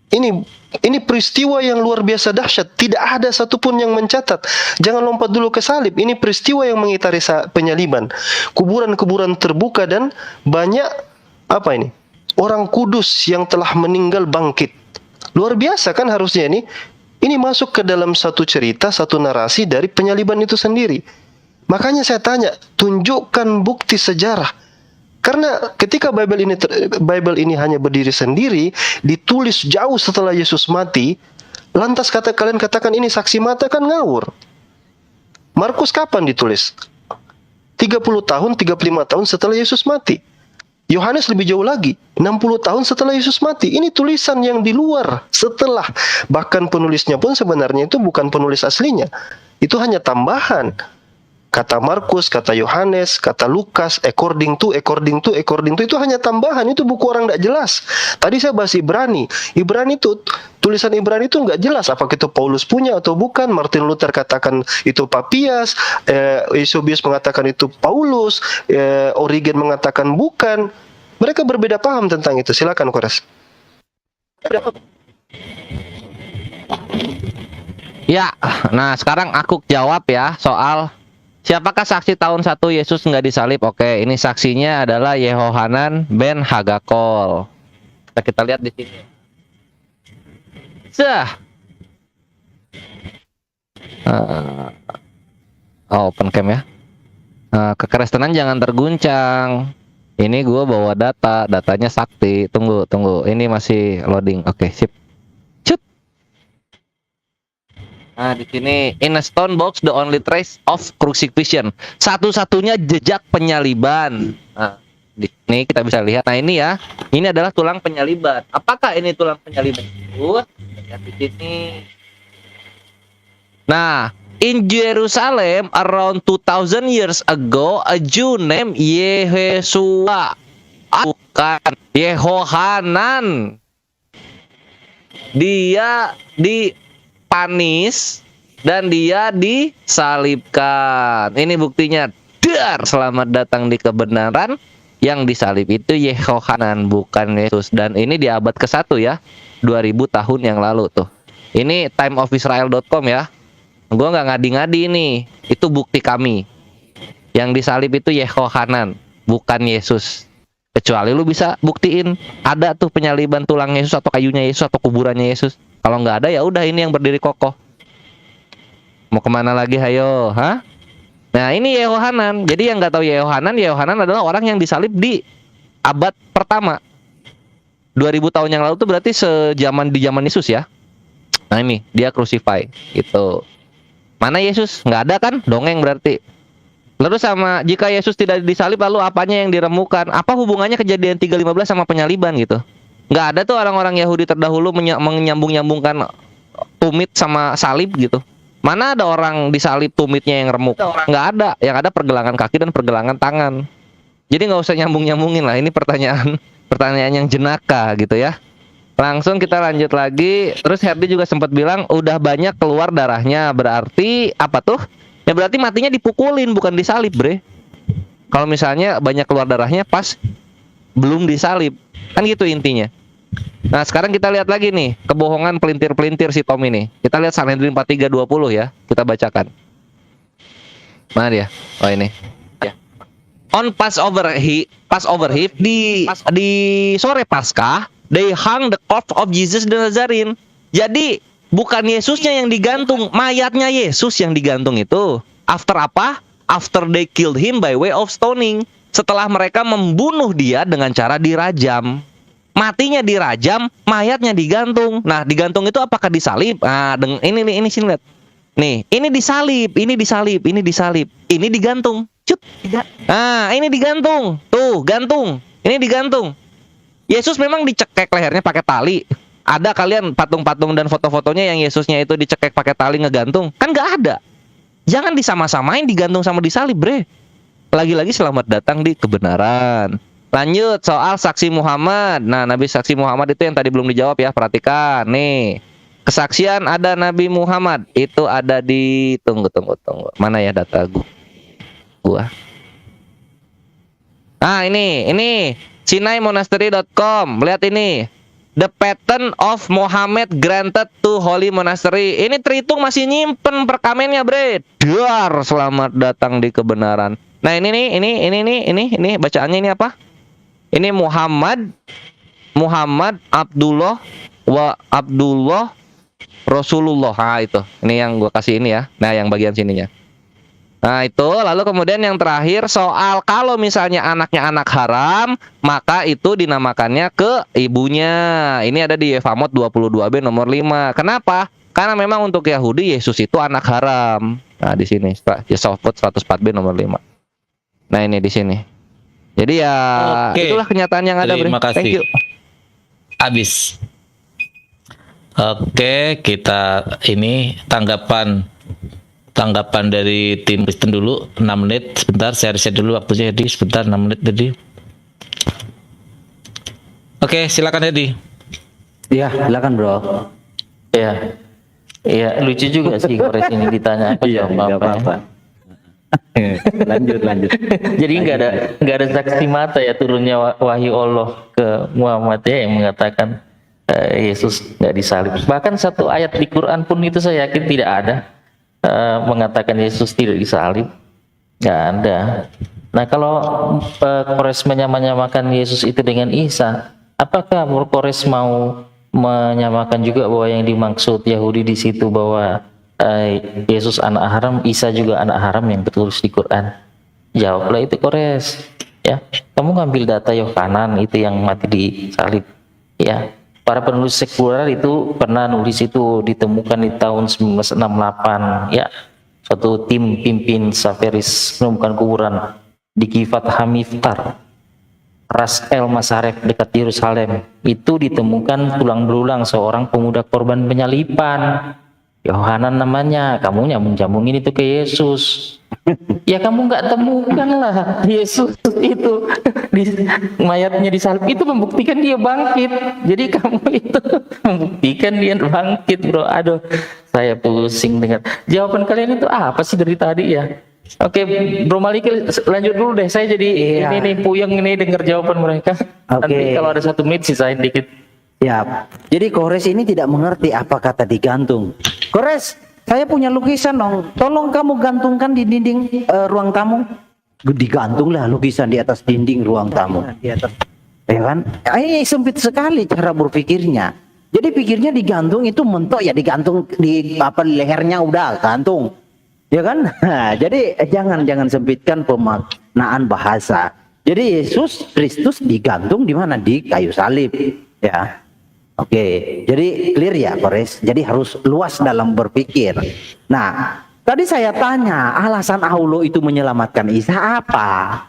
Ini peristiwa yang luar biasa dahsyat. Tidak ada satupun yang mencatat. Jangan lompat dulu ke salib. Ini peristiwa yang mengitari penyaliban. Kuburan-kuburan terbuka dan banyak orang kudus yang telah meninggal bangkit. Luar biasa kan harusnya ini. Ini masuk ke dalam satu cerita, satu narasi dari penyaliban itu sendiri. Makanya saya tanya, tunjukkan bukti sejarah. Karena ketika Bible ini hanya berdiri sendiri, ditulis jauh setelah Yesus mati, lantas kalian katakan ini saksi mata, kan ngawur. Markus kapan ditulis? 30 tahun, 35 tahun setelah Yesus mati. Yohanes lebih jauh lagi, 60 tahun setelah Yesus mati. Ini tulisan yang di luar setelah. Bahkan penulisnya pun sebenarnya itu bukan penulis aslinya. Itu hanya tambahan. kata Markus, kata Yohanes, kata Lukas, according to itu hanya tambahan, itu buku orang tidak jelas. Tadi saya bahas Ibrani itu, tulisan Ibrani itu nggak jelas apakah itu Paulus punya atau bukan. Martin Luther katakan itu Papias, Eusebius mengatakan itu Paulus, Origen mengatakan bukan. Mereka berbeda paham tentang itu. Silakan Kores. Ya, nah sekarang aku jawab ya soal siapakah saksi tahun 1 Yesus nggak disalib. Oke, ini saksinya adalah Yehohanan ben Hagakol. Kita lihat di sini. Open cam ya. Kekristenan jangan terguncang. Ini gue bawa datanya sakti. Tunggu. Ini masih loading. Oke, sip. Cut. Nah, di sini in a stone box the only trace of crucifixion. Satu-satunya jejak penyaliban. Nah, di sini kita bisa lihat. Nah, ini ya. Ini adalah tulang penyaliban. Apakah ini tulang penyaliban? Lihat di sini. Nah, in Jerusalem around 2000 years ago, a Jew named Yeshua, bukan Yehohanan. Dia dipanis dan dia disalibkan. Ini buktinya. Dar, selamat datang di kebenaran. Yang disalib itu Yehohanan, bukan Yesus. Dan ini di abad ke-1 ya, 2000 tahun yang lalu tuh. Ini timeofisrael.com ya. Gue nggak ngadi-ngadi nih, itu bukti kami. Yang disalib itu Yehohanan, bukan Yesus. Kecuali lu bisa buktiin ada tuh penyaliban tulang Yesus atau kayunya Yesus atau kuburannya Yesus. Kalau nggak ada ya udah ini yang berdiri kokoh. Mau kemana lagi, hayo, hah? Nah ini Yehohanan. Jadi yang nggak tahu Yehohanan adalah orang yang disalib di abad pertama. 2000 tahun yang lalu tuh berarti di zaman Yesus ya. Nah ini dia crucify gitu. Mana Yesus? Nggak ada kan? Dongeng berarti. Lalu sama jika Yesus tidak disalib lalu apanya yang diremukan? Apa hubungannya kejadian 3:15 sama penyaliban gitu? Nggak ada tuh orang-orang Yahudi terdahulu menyambung-nyambungkan tumit sama salib gitu. Mana ada orang disalib tumitnya yang remuk? Nggak ada. Yang ada pergelangan kaki dan pergelangan tangan. Jadi nggak usah nyambung-nyambungin lah. Ini pertanyaan yang jenaka gitu ya. Langsung kita lanjut lagi. Terus Herdi juga sempat bilang udah banyak keluar darahnya. Berarti apa tuh? Ya berarti matinya dipukulin bukan disalib, bre. Kalau misalnya banyak keluar darahnya pas belum disalib. Kan gitu intinya. Nah sekarang kita lihat lagi nih kebohongan pelintir-pelintir si Tom ini. Kita lihat Sanhedrin 43:20 ya. Kita bacakan. Mana dia? Oh ini. On Passover Eve di sore Paskah, they hung the corpse of Jesus the Nazarene. Jadi bukan Yesusnya yang digantung, mayatnya Yesus yang digantung itu. After apa? After they killed him by way of stoning. Setelah mereka membunuh dia dengan cara dirajam. Matinya dirajam, mayatnya digantung. Nah, digantung itu apakah disalib? Nah, ini sini lihat. Nih, ini disalib. Ini digantung. Cut. Nah, ini digantung. Tuh, gantung. Ini digantung. Yesus memang dicekek lehernya pakai tali. Ada kalian patung-patung dan foto-fotonya yang Yesusnya itu dicekek pakai tali ngegantung? Kan nggak ada. Jangan disama-samain digantung sama disalib, bre. Lagi-lagi selamat datang di kebenaran. Lanjut soal saksi Muhammad. Nah, Nabi saksi Muhammad itu yang tadi belum dijawab ya. Perhatikan nih. Kesaksian ada Nabi Muhammad. Itu ada di tunggu. Mana ya data gua? Nah, ini sinaimonastery.com. Lihat ini. The patent of Muhammad granted to Holy Monastery. Ini Tritung masih nyimpen perkamennya, bre. Dar, selamat datang di kebenaran. Nah, ini bacaannya ini apa? Ini Muhammad Abdullah Rasulullah. Nah, itu. Ini yang gua kasih ini ya. Nah, yang bagian sininya. Nah, itu. Lalu kemudian yang terakhir soal kalau misalnya anaknya anak haram, maka itu dinamakannya ke ibunya. Ini ada di Yevamot 22b nomor 5. Kenapa? Karena memang untuk Yahudi Yesus itu anak haram. Nah, di sini Yevamot 104b nomor 5. Nah, ini di sini. Jadi ya itulah kenyataan yang ada. Terima kasih. Thank you. Habis. Oke, kita ini tanggapan tanggapan dari tim Kristen dulu 6 menit. Sebentar saya reset dulu waktunya Hedi, sebentar 6 menit tadi. Oke, silakan Hedi. Iya, silakan bro. Ya, iya lucu juga sih Kores ini ditanya apa Iya, jawab nggak apa. Ya. apa-apa. lanjut. Jadi nggak ada saksi mata ya turunnya wahyu Allah ke Muhammad ya yang mengatakan Yesus nggak disalib. Bahkan satu ayat di Quran pun itu saya yakin tidak ada mengatakan Yesus tidak disalib. Nggak ada. Nah kalau Kores menyamakan Yesus itu dengan Isa, apakah Kores mau menyamakan juga bahwa yang dimaksud Yahudi di situ bahwa Yesus anak haram, Isa juga anak haram yang tertulis di Quran? Jawablah itu Kores. Ya, kamu ngambil data Yohanan itu yang mati di salib. Ya, para penulis sekuler itu pernah nulis itu ditemukan di tahun 1968. Ya, suatu tim pimpin Safaris menemukan kuburan di Kifat Hamiftar, Ras El Masaref dekat Yerusalem. Itu ditemukan tulang belulang seorang pemuda korban penyaliban. Yohanan namanya, kamu nyambung-nyambungin itu ke Yesus. Ya kamu nggak temukan lah Yesus itu mayatnya disalib itu membuktikan dia bangkit. Jadi kamu itu membuktikan dia bangkit, bro. Aduh, saya pusing dengan jawaban kalian itu apa sih dari tadi ya. Oke, Bro Maliki lanjut dulu deh. Saya jadi ini nih puyeng ini dengar jawaban mereka. Oke. Nanti kalau ada 1 menit sisain dikit. Ya, jadi Kores ini tidak mengerti apa kata digantung. Kores, saya punya lukisan dong. Tolong kamu gantungkan di dinding ruang tamu. Digantunglah lukisan di atas dinding ruang tamu. Ya kan? Ini sempit sekali cara berpikirnya. Jadi pikirnya digantung itu mentok ya digantung di lehernya udah gantung. Ya kan? Nah, jadi jangan sempitkan pemaknaan bahasa. Jadi Yesus Kristus digantung di mana? Di kayu salib. Ya. Oke, jadi clear ya Kores. Jadi harus luas dalam berpikir. Nah, tadi saya tanya alasan Allah itu menyelamatkan Isa apa?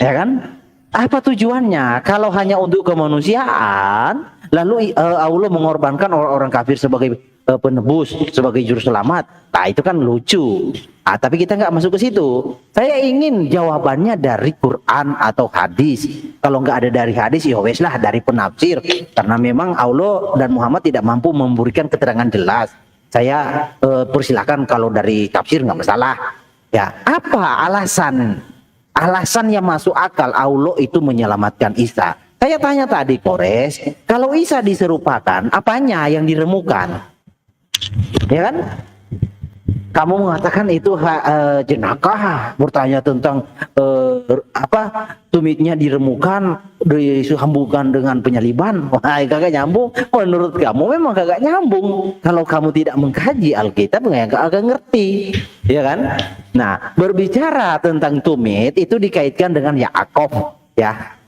Ya kan? Apa tujuannya? Kalau hanya untuk kemanusiaan, lalu Allah mengorbankan orang-orang kafir sebagai penebus, sebagai juru selamat. Nah, itu kan lucu. Ah, tapi kita nggak masuk ke situ. Saya ingin jawabannya dari Quran atau hadis. Kalau nggak ada dari hadis, ya wes lah dari penafsir. Karena memang Allah dan Muhammad tidak mampu memberikan keterangan jelas. Saya persilakan kalau dari tafsir nggak masalah. Ya, apa alasan yang masuk akal Allah itu menyelamatkan Isa? Saya tanya tadi Kores, kalau Isa diserupakan, apanya yang diremukan? Ya kan? Kamu mengatakan itu jenakah, bertanya tentang tumitnya diremukan, disambungkan dengan penyaliban. Wah, kagak nyambung. Menurut kamu memang kagak nyambung. Kalau kamu tidak mengkaji Alkitab, nggak akan ngerti, ya kan? Nah, berbicara tentang tumit itu dikaitkan dengan Yaakov, ya.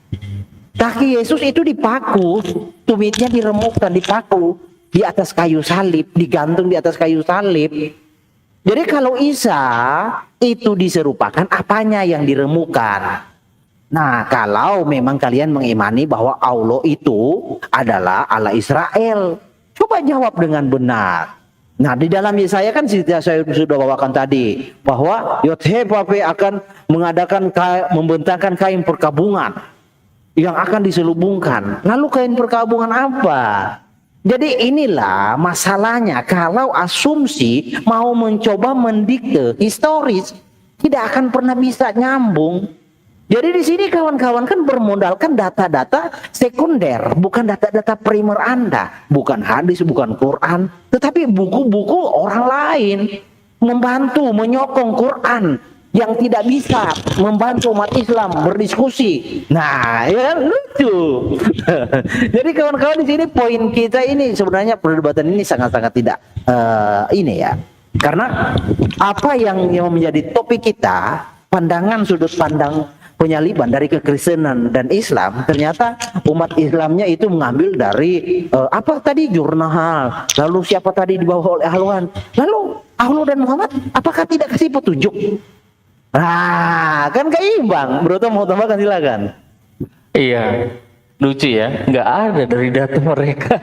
Kaki Yesus itu dipaku, tumitnya diremukan, dipaku di atas kayu salib, digantung di atas kayu salib. Jadi kalau Isa itu diserupakan, apanya yang diremukan? Nah, kalau memang kalian mengimani bahwa Allah itu adalah Allah Israel, coba jawab dengan benar. Nah, di dalam Yesaya kan saya sudah bawakan tadi bahwa Yod-Heh-Vav-Heh akan mengadakan membentangkan kain perkabungan yang akan diselubungkan. Lalu kain perkabungan apa? Jadi inilah masalahnya, kalau asumsi mau mencoba mendikte historis tidak akan pernah bisa nyambung. Jadi di sini kawan-kawan kan bermodalkan data-data sekunder, bukan data-data primer Anda, bukan hadis, bukan Quran, tetapi buku-buku orang lain membantu menyokong Quran yang tidak bisa membantu umat Islam berdiskusi. Nah, ya kan lucu. Jadi kawan-kawan di sini poin kita ini sebenarnya perdebatan ini sangat-sangat tidak ini ya. Karena apa yang menjadi topik kita, pandangan sudut pandang penyaliban dari kekristenan dan Islam, ternyata umat Islamnya itu mengambil dari apa tadi jurnal, lalu siapa tadi dibawa oleh ahluan, lalu Allah dan Muhammad apakah tidak kasih petunjuk? Nah, kan keimbang. Bro, mau tambahkan silakan. Iya. Lucu ya, nggak ada dari data mereka.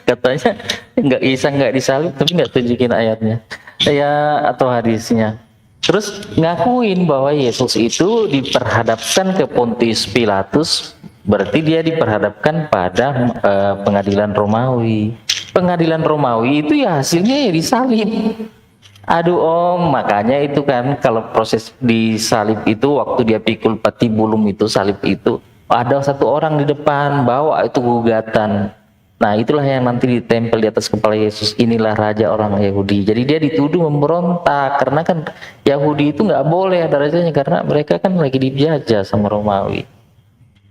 Katanya nggak disalib, tapi nggak tunjukin ayatnya, ya atau hadisnya. Terus ngakuin bahwa Yesus itu diperhadapkan ke Pontius Pilatus, berarti dia diperhadapkan pada pengadilan Romawi. Pengadilan Romawi itu ya hasilnya ya disalib. Aduh om, makanya itu kan kalau proses disalib itu waktu dia pikul patibulum itu salib itu ada satu orang di depan bawa itu gugatan. Nah itulah yang nanti ditempel di atas kepala Yesus. Inilah raja orang Yahudi. Jadi dia dituduh memberontak karena kan Yahudi itu nggak boleh ada rajanya karena mereka kan lagi dijajah sama Romawi.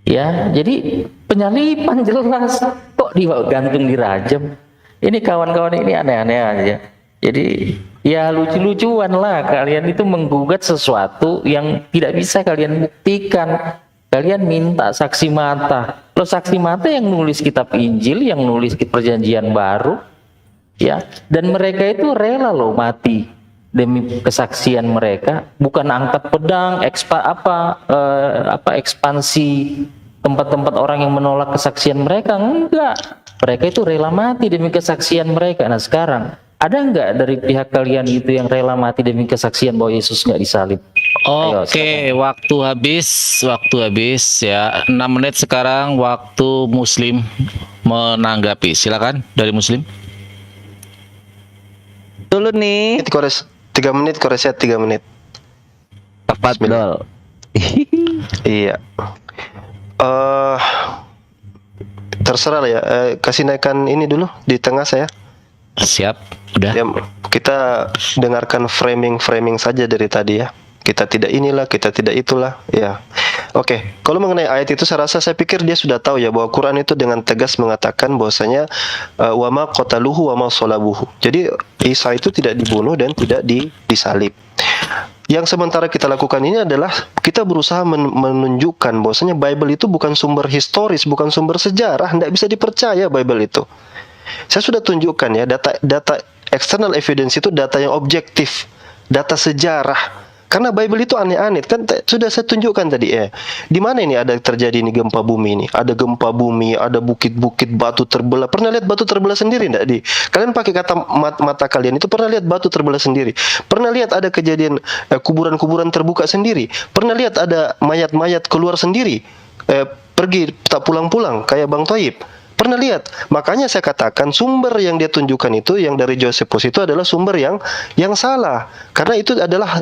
Ya, jadi penyalipan jelas kok digantung dirajam. Ini kawan-kawan ini aneh-aneh aja. Jadi ya lucu-lucuan lah kalian itu menggugat sesuatu yang tidak bisa kalian buktikan. Kalian minta saksi mata. Loh saksi mata yang nulis kitab Injil, yang nulis Perjanjian Baru, ya. Dan mereka itu rela loh mati demi kesaksian mereka, bukan angkat pedang, ekspansi tempat-tempat orang yang menolak kesaksian mereka, enggak. Mereka itu rela mati demi kesaksian mereka. Nah sekarang ada enggak dari pihak kalian itu yang rela mati demi kesaksian bahwa Yesus enggak disalib? Ayo, Oke, waktu habis ya. 6 menit sekarang waktu Muslim menanggapi. Silakan dari Muslim. Dulu nih. 3 menit, Koresia 3 menit. Tepat dol. Iya. Terserah lah ya. Kasih naikkan ini dulu di tengah saya. Siap, udah. Ya, kita dengarkan framing saja dari tadi ya. Kita tidak inilah, kita tidak itulah, ya. Oke, kalau mengenai ayat itu saya pikir dia sudah tahu ya bahwa Quran itu dengan tegas mengatakan bahwasanya wama qataluhu wama salabuhu. Jadi Isa itu tidak dibunuh dan tidak disalib. Yang sementara kita lakukan ini adalah kita berusaha menunjukkan bahwasanya Bible itu bukan sumber historis, bukan sumber sejarah, tidak bisa dipercaya Bible itu. Saya sudah tunjukkan ya, data external evidence itu data yang objektif, data sejarah. Karena Bible itu aneh-aneh, kan sudah saya tunjukkan tadi ya. Di mana ini ada terjadi ini gempa bumi ini? Ada gempa bumi, ada bukit-bukit batu terbelah. Pernah lihat batu terbelah sendiri enggak di? Kalian pakai kata mata kalian itu pernah lihat batu terbelah sendiri? Pernah lihat ada kejadian kuburan-kuburan terbuka sendiri? Pernah lihat ada mayat-mayat keluar sendiri? Pergi tak pulang-pulang kayak Bang Toib? Pernah lihat? Makanya saya katakan sumber yang dia tunjukkan itu yang dari Josephus itu adalah sumber yang salah. Karena itu adalah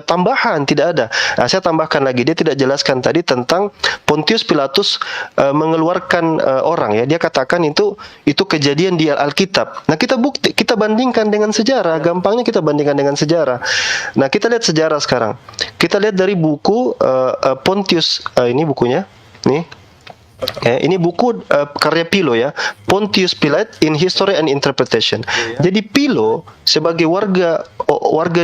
tambahan, tidak ada. Nah, saya tambahkan lagi, dia tidak jelaskan tadi tentang Pontius Pilatus mengeluarkan orang ya. Dia katakan itu kejadian di Alkitab. Nah, kita bandingkan dengan sejarah, gampangnya kita bandingkan dengan sejarah. Nah, kita lihat sejarah sekarang. Kita lihat dari buku Pontius, ini bukunya. Nih. Ini buku karya Philo ya, Pontius Pilate in History and Interpretation. Jadi Philo sebagai warga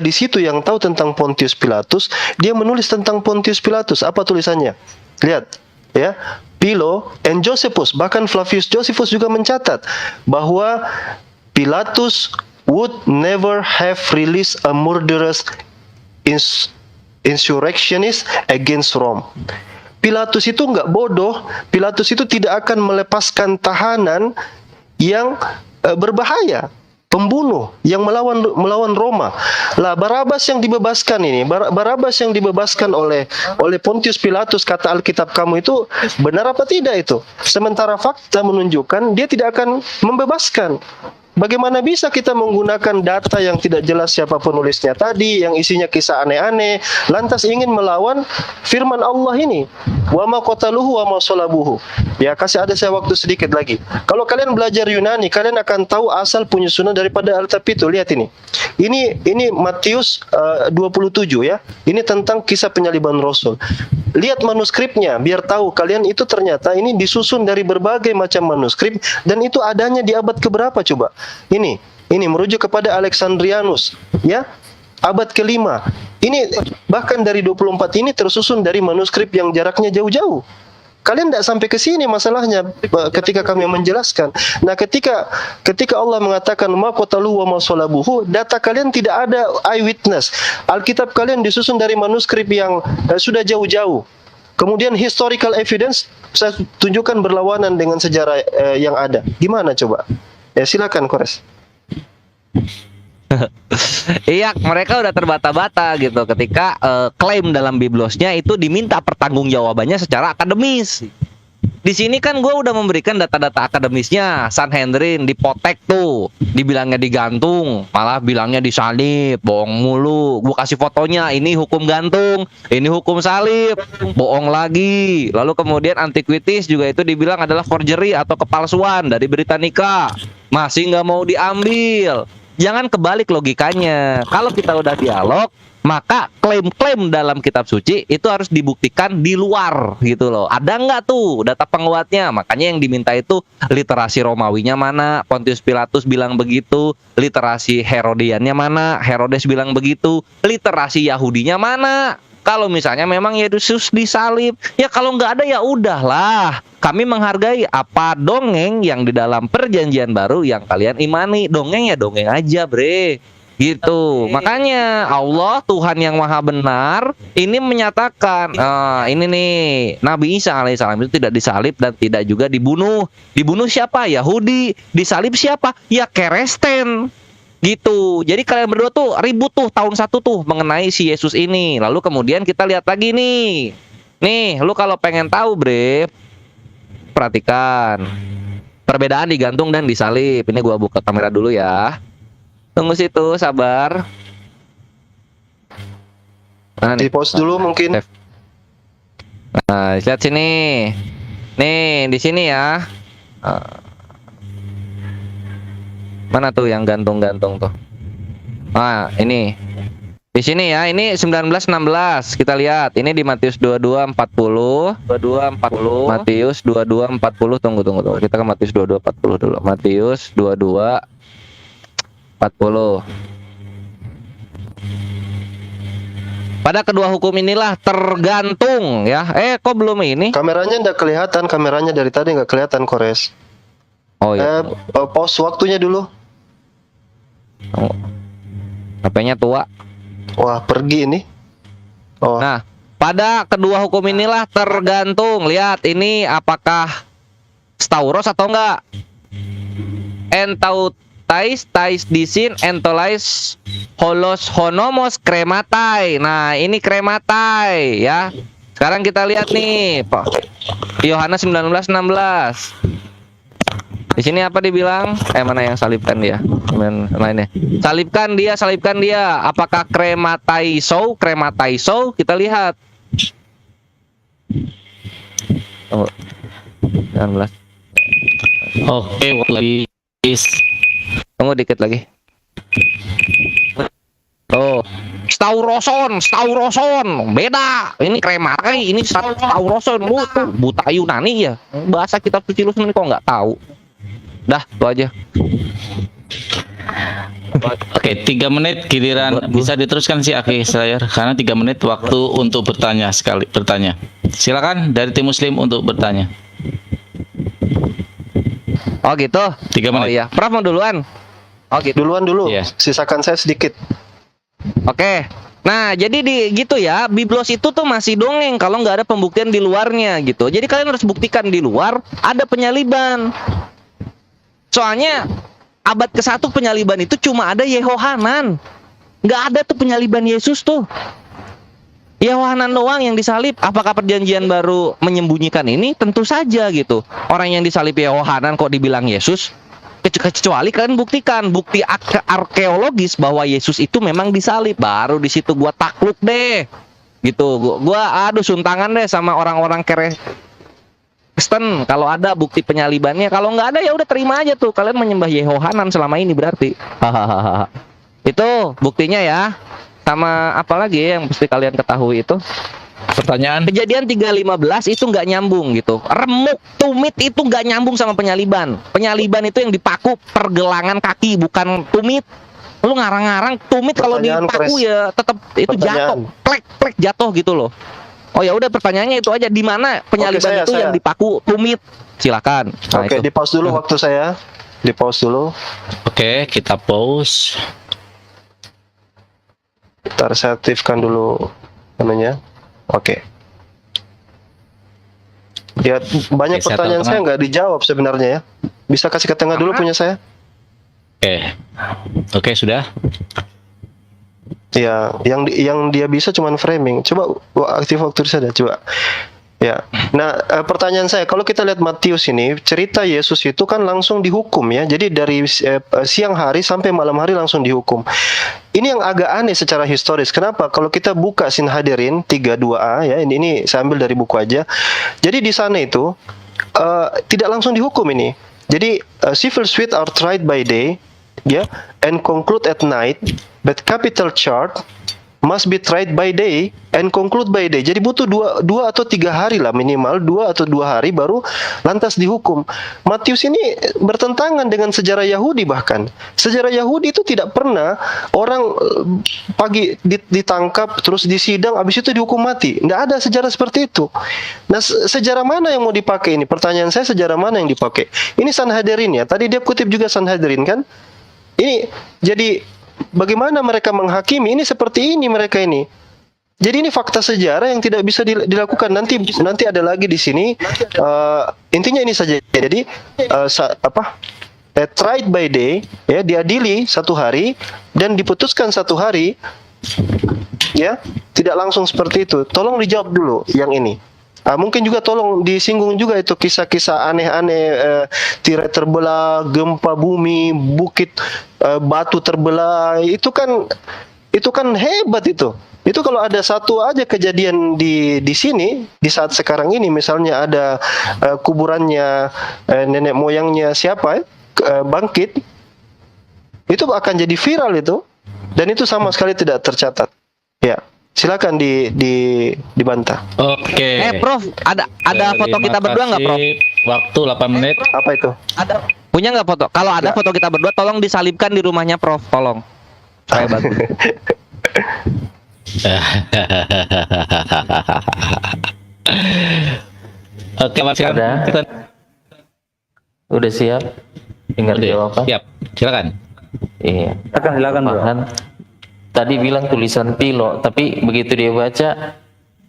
di situ yang tahu tentang Pontius Pilatus, dia menulis tentang Pontius Pilatus. Apa tulisannya? Lihat ya, Philo and Josephus, bahkan Flavius Josephus juga mencatat bahwa Pilatus would never have released a murderous insurrectionist against Rome. Pilatus itu nggak bodoh. Pilatus itu tidak akan melepaskan tahanan yang berbahaya, pembunuh yang melawan Roma. Lah Barabas yang dibebaskan ini, Barabas yang dibebaskan oleh Pontius Pilatus, kata Alkitab kamu itu benar apa tidak itu? Sementara fakta menunjukkan dia tidak akan membebaskan. Bagaimana bisa kita menggunakan data yang tidak jelas siapa penulisnya tadi, yang isinya kisah aneh-aneh, lantas ingin melawan firman Allah ini? Wa ma qataluhu wa ma salabuhu. Ya, kasih ada saya waktu sedikit lagi. Kalau kalian belajar Yunani, kalian akan tahu asal penyusunan daripada Alkitab itu. Lihat ini. Ini Matius 27 ya. Ini tentang kisah penyaliban Rasul. Lihat manuskripnya biar tahu kalian itu ternyata ini disusun dari berbagai macam manuskrip dan itu adanya di abad keberapa coba? Ini merujuk kepada Alexandrianus ya, abad ke-5. Ini bahkan dari 24 ini tersusun dari manuskrip yang jaraknya jauh-jauh. Kalian tidak sampai ke sini masalahnya ketika kami menjelaskan. Nah, ketika Allah mengatakan ma qatalu wa ma salabuhu, data kalian tidak ada eyewitness. Alkitab kalian disusun dari manuskrip yang sudah jauh-jauh. Kemudian historical evidence saya tunjukkan berlawanan dengan sejarah yang ada. Gimana coba? Ya silakan Kores. Iya, mereka udah terbata-bata gitu ketika klaim dalam biblosnya itu diminta pertanggungjawabannya secara akademis. Di sini kan gue udah memberikan data-data akademisnya. Sanhedrin dipotek tuh, dibilangnya digantung, malah bilangnya disalib, bohong mulu. Gue kasih fotonya, ini hukum gantung, ini hukum salib, bohong lagi. Lalu kemudian Antiquities juga itu dibilang adalah forgery atau kepalsuan dari Britannica, masih nggak mau diambil. Jangan kebalik logikanya. Kalau kita udah dialog, maka klaim-klaim dalam kitab suci itu harus dibuktikan di luar gitu loh. Ada nggak tuh data penguatnya? Makanya yang diminta itu literasi Romawinya mana? Pontius Pilatus bilang begitu. Literasi Herodiannya mana? Herodes bilang begitu. Literasi Yahudinya mana? Kalau misalnya memang Yesus disalib, ya kalau nggak ada ya udahlah. Kami menghargai apa dongeng yang di dalam perjanjian baru yang kalian imani. Dongeng ya dongeng aja, bre. Gitu. Makanya Allah Tuhan yang maha benar ini menyatakan ini nih, Nabi Isa alaihissalam itu tidak disalib dan tidak juga dibunuh. Dibunuh siapa? Yahudi. Disalib siapa? Ya Keresten. Gitu. Jadi kalian berdua tuh ribut tuh tahun 1 tuh mengenai si Yesus ini. Lalu kemudian kita lihat lagi nih. Nih, lu kalau pengen tahu, bre, perhatikan perbedaan digantung dan disalib. Ini gua buka kamera dulu ya. Tunggu situ, sabar. Mana Di pause dulu mungkin. Nah, lihat sini. Nih, di sini ya. Mana tuh yang gantung-gantung tuh? Nah, ini. Di sini ya, ini 19:16. Kita lihat. Ini di Matius 22:40. 22:40. Matius 22:40. Tunggu. Kita ke Matius 22:40 dulu. Matius 22:40. Pada kedua hukum inilah tergantung ya. Kok belum ini? Kameranya nggak kelihatan, kameranya dari tadi nggak kelihatan Kores. Oh iya. Pause waktunya dulu. HP-nya tua. Wah, pergi ini. Oh, Nah, pada kedua hukum inilah tergantung. Lihat ini apakah stauros atau enggak? Entautais tais disin entolais holos honomos krematai. Nah, ini krematai ya. Sekarang kita lihat nih, Pak. Yohanes 19:16. Di sini apa dibilang? Mana yang salibkan dia? Lainnya. Salibkan dia. Apakah kremataiso? Kita lihat. Tunggu. 19. Oke, please. Tunggu dikit lagi. Tuh. Stauroson. Beda. Ini krematai, ini stauroson. Lu tuh buta Yunani ya. Bahasa kitab suci lu sendiri kok nggak tahu. Dah, itu aja. Oke, 3 menit giliran bisa diteruskan sih Aki Slayer karena 3 menit waktu untuk bertanya. Silakan dari tim Muslim untuk bertanya. Oh gitu. 3 menit. Oh iya. Prof mau duluan. Oh gitu. duluan dulu. Iya. Sisakan saya sedikit. Oke. Nah, jadi gitu ya, Biblos itu tuh masih dongeng kalau nggak ada pembuktian di luarnya gitu. Jadi kalian harus buktikan di luar ada penyaliban. Soalnya abad ke-1 penyaliban itu cuma ada Yehohanan. Nggak ada tuh penyaliban Yesus tuh. Yehohanan doang yang disalib. Apakah perjanjian baru menyembunyikan ini? Tentu saja gitu. Orang yang disalib Yehohanan kok dibilang Yesus? Kecuali kalian buktikan bukti arkeologis bahwa Yesus itu memang disalib. Baru di situ gua takluk deh. Gitu. Gua aduh suntangan deh sama orang-orang Kristen kalau ada bukti penyalibannya. Kalau nggak ada ya udah terima aja tuh, kalian menyembah Yehohanan selama ini berarti. Hahaha. Itu buktinya ya. Sama apa lagi yang mesti kalian ketahui itu? Pertanyaan. Kejadian 3:15 itu nggak nyambung gitu. Remuk tumit itu nggak nyambung sama penyaliban. Penyaliban itu yang dipaku pergelangan kaki, bukan tumit. Lu ngarang-ngarang tumit kalau dipaku ya tetap itu jatuh, plek jatuh gitu loh. Oh ya udah, pertanyaannya itu aja, di mana penyaliban itu yang dipaku tumit? Silakan. Nah, Oke, itu. di pause dulu waktu saya. Di pause dulu. Oke, kita pause. Ntar saya aktifkan dulu namanya. Oke. Ya, banyak Oke, saya pertanyaan tahu saya tengah. nggak dijawab sebenarnya ya. Bisa kasih ke tengah dulu punya saya? Oke, sudah. Ya, yang dia bisa cuman framing. Coba aktif waktu saya coba. Ya. Nah, pertanyaan saya, kalau kita lihat Matius ini, cerita Yesus itu kan langsung dihukum ya. Jadi dari siang hari sampai malam hari langsung dihukum. Ini yang agak aneh secara historis. Kenapa? Kalau kita buka Sanhedrin 32a ya, ini saya ambil dari buku aja. Jadi di sana itu tidak langsung dihukum ini. Jadi civil suit are tried by day, ya, and conclude at night, but capital charge must be tried by day and conclude by day. Jadi butuh dua atau 3 hari lah minimal, 2 atau 2 hari baru lantas dihukum. Matius ini bertentangan dengan sejarah Yahudi bahkan. Sejarah Yahudi itu tidak pernah orang pagi ditangkap terus disidang habis itu dihukum mati. Tidak ada sejarah seperti itu. Nah, sejarah mana yang mau dipakai ini? Pertanyaan saya, sejarah mana yang dipakai? Ini Sanhedrin ya. Tadi dia kutip juga Sanhedrin kan? Ini jadi bagaimana mereka menghakimi? Ini seperti ini mereka ini. Jadi ini fakta sejarah yang tidak bisa dilakukan. Nanti ada lagi di sini. Intinya ini saja. Jadi tried by day, ya, diadili 1 hari dan diputuskan 1 hari, ya, tidak langsung seperti itu. Tolong dijawab dulu yang ini. Mungkin juga tolong disinggung juga itu kisah-kisah aneh-aneh, tirai terbelah, gempa bumi, bukit batu terbelah. Itu kan hebat itu. Itu kalau ada satu aja kejadian di sini di saat sekarang ini, misalnya ada kuburannya nenek moyangnya siapa bangkit, itu akan jadi viral itu, dan itu sama sekali tidak tercatat. Ya. Silakan dibantah. Oke. Prof, ada foto Terima kita berdua nggak, Prof? kasih. Waktu 8 menit. Apa itu? Punya nggak foto? Kalau ada foto kita berdua, tolong disalibkan di rumahnya, Prof. Tolong. Supaya bagus. Oke, Mas. Ada. Udah siap? Tinggal Udah, jawaban. siap. Silakan. Iya. Silakan bro. Bahkan tadi bilang tulisan Pilo, tapi begitu dia baca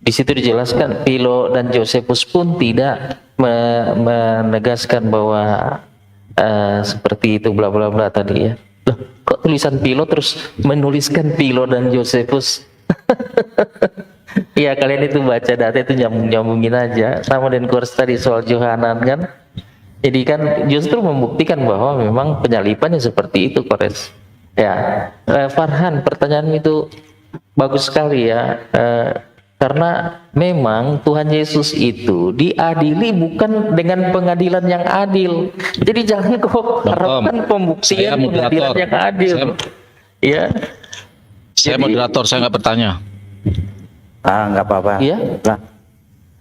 di situ dijelaskan Pilo dan Josephus pun tidak menegaskan bahwa seperti itu bla bla bla tadi ya. Loh, kok tulisan Pilo terus menuliskan Pilo dan Josephus? Iya, kalian itu baca data itu nyambung-nyambungin aja sama dan kurs tadi soal Yohanan kan. Jadi kan justru membuktikan bahwa memang penyalipannya seperti itu, Kores. Ya, Farhan, pertanyaan itu bagus sekali ya, karena memang Tuhan Yesus itu diadili bukan dengan pengadilan yang adil. Jadi jangan kok harapkan saya pembuktian pengadilan moderator. yang adil. Ya, Saya Jadi- moderator, saya nggak bertanya. Nggak apa-apa. Iya? Lah.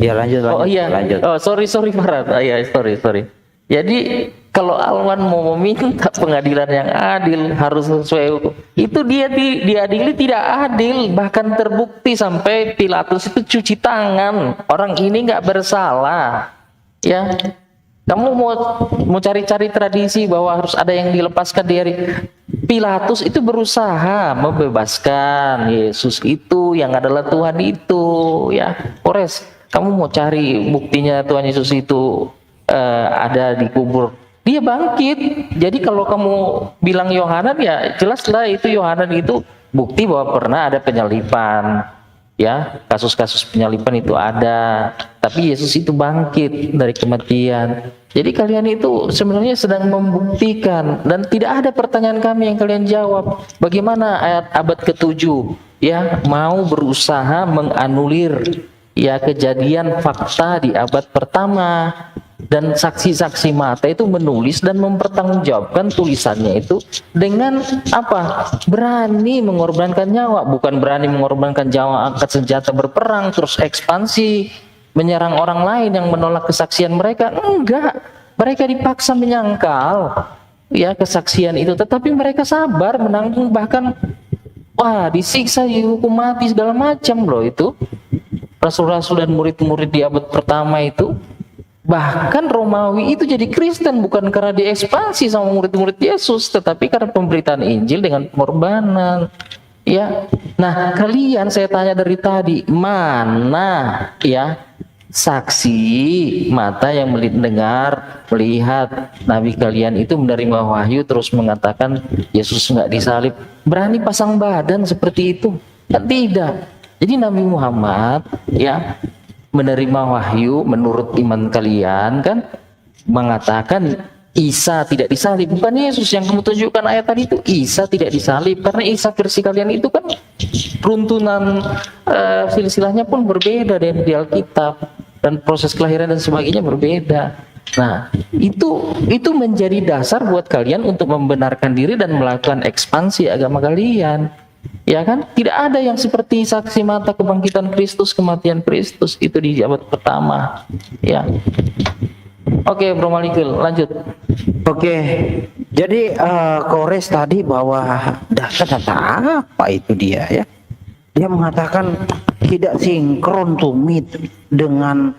Ya lanjut. Oh iya, Lanjut. oh sorry Farhan, iya sorry. Jadi kalau Alwan mau meminta pengadilan yang adil harus sesuai hukum, itu dia diadili tidak adil, bahkan terbukti sampai Pilatus itu cuci tangan, orang ini nggak bersalah, ya. Kamu mau cari-cari tradisi bahwa harus ada yang dilepaskan dari Pilatus itu berusaha membebaskan Yesus itu yang adalah Tuhan itu, ya. Kores, kamu mau cari buktinya Tuhan Yesus itu ada di kubur, dia bangkit. Jadi kalau kamu bilang Yohanan, ya jelaslah itu Yohanan itu bukti bahwa pernah ada penyalipan, ya, kasus-kasus penyalipan itu ada, tapi Yesus itu bangkit dari kematian. Jadi kalian itu sebenarnya sedang membuktikan, dan tidak ada pertanyaan kami yang kalian jawab. Bagaimana ayat abad ke-7 ya mau berusaha menganulir ya kejadian fakta di abad pertama, dan saksi-saksi mata itu menulis dan mempertanggungjawabkan tulisannya itu dengan apa? Berani mengorbankan nyawa, bukan berani mengorbankan nyawa angkat senjata berperang terus ekspansi menyerang orang lain yang menolak kesaksian mereka. Enggak, mereka dipaksa menyangkal ya kesaksian itu, tetapi mereka sabar menanggung, bahkan disiksa, dihukum mati segala macam loh itu rasul-rasul dan murid-murid di abad pertama itu. Bahkan Romawi itu jadi Kristen bukan karena diekspansi sama murid-murid Yesus, tetapi karena pemberitaan Injil dengan pengorbanan. Ya, nah kalian saya tanya dari tadi, mana ya saksi mata yang mendengar, melihat Nabi kalian itu menerima wahyu terus mengatakan Yesus nggak disalib, berani pasang badan seperti itu? Kan tidak. Jadi Nabi Muhammad ya menerima wahyu menurut iman kalian kan mengatakan Isa tidak disalib, bukan Yesus yang kamu tunjukkan ayat tadi itu. Isa tidak disalib karena Isa versi kalian itu kan runtunan silsilahnya pun berbeda dari di Alkitab dan proses kelahiran dan sebagainya berbeda. Nah, itu menjadi dasar buat kalian untuk membenarkan diri dan melakukan ekspansi agama kalian. Ya kan? Tidak ada yang seperti saksi mata kebangkitan Kristus, kematian Kristus itu di abad pertama. Ya. Oke, Bro Malikul, lanjut. Oke, jadi Kores tadi bahwa data apa itu dia ya? Dia mengatakan tidak sinkron tumit dengan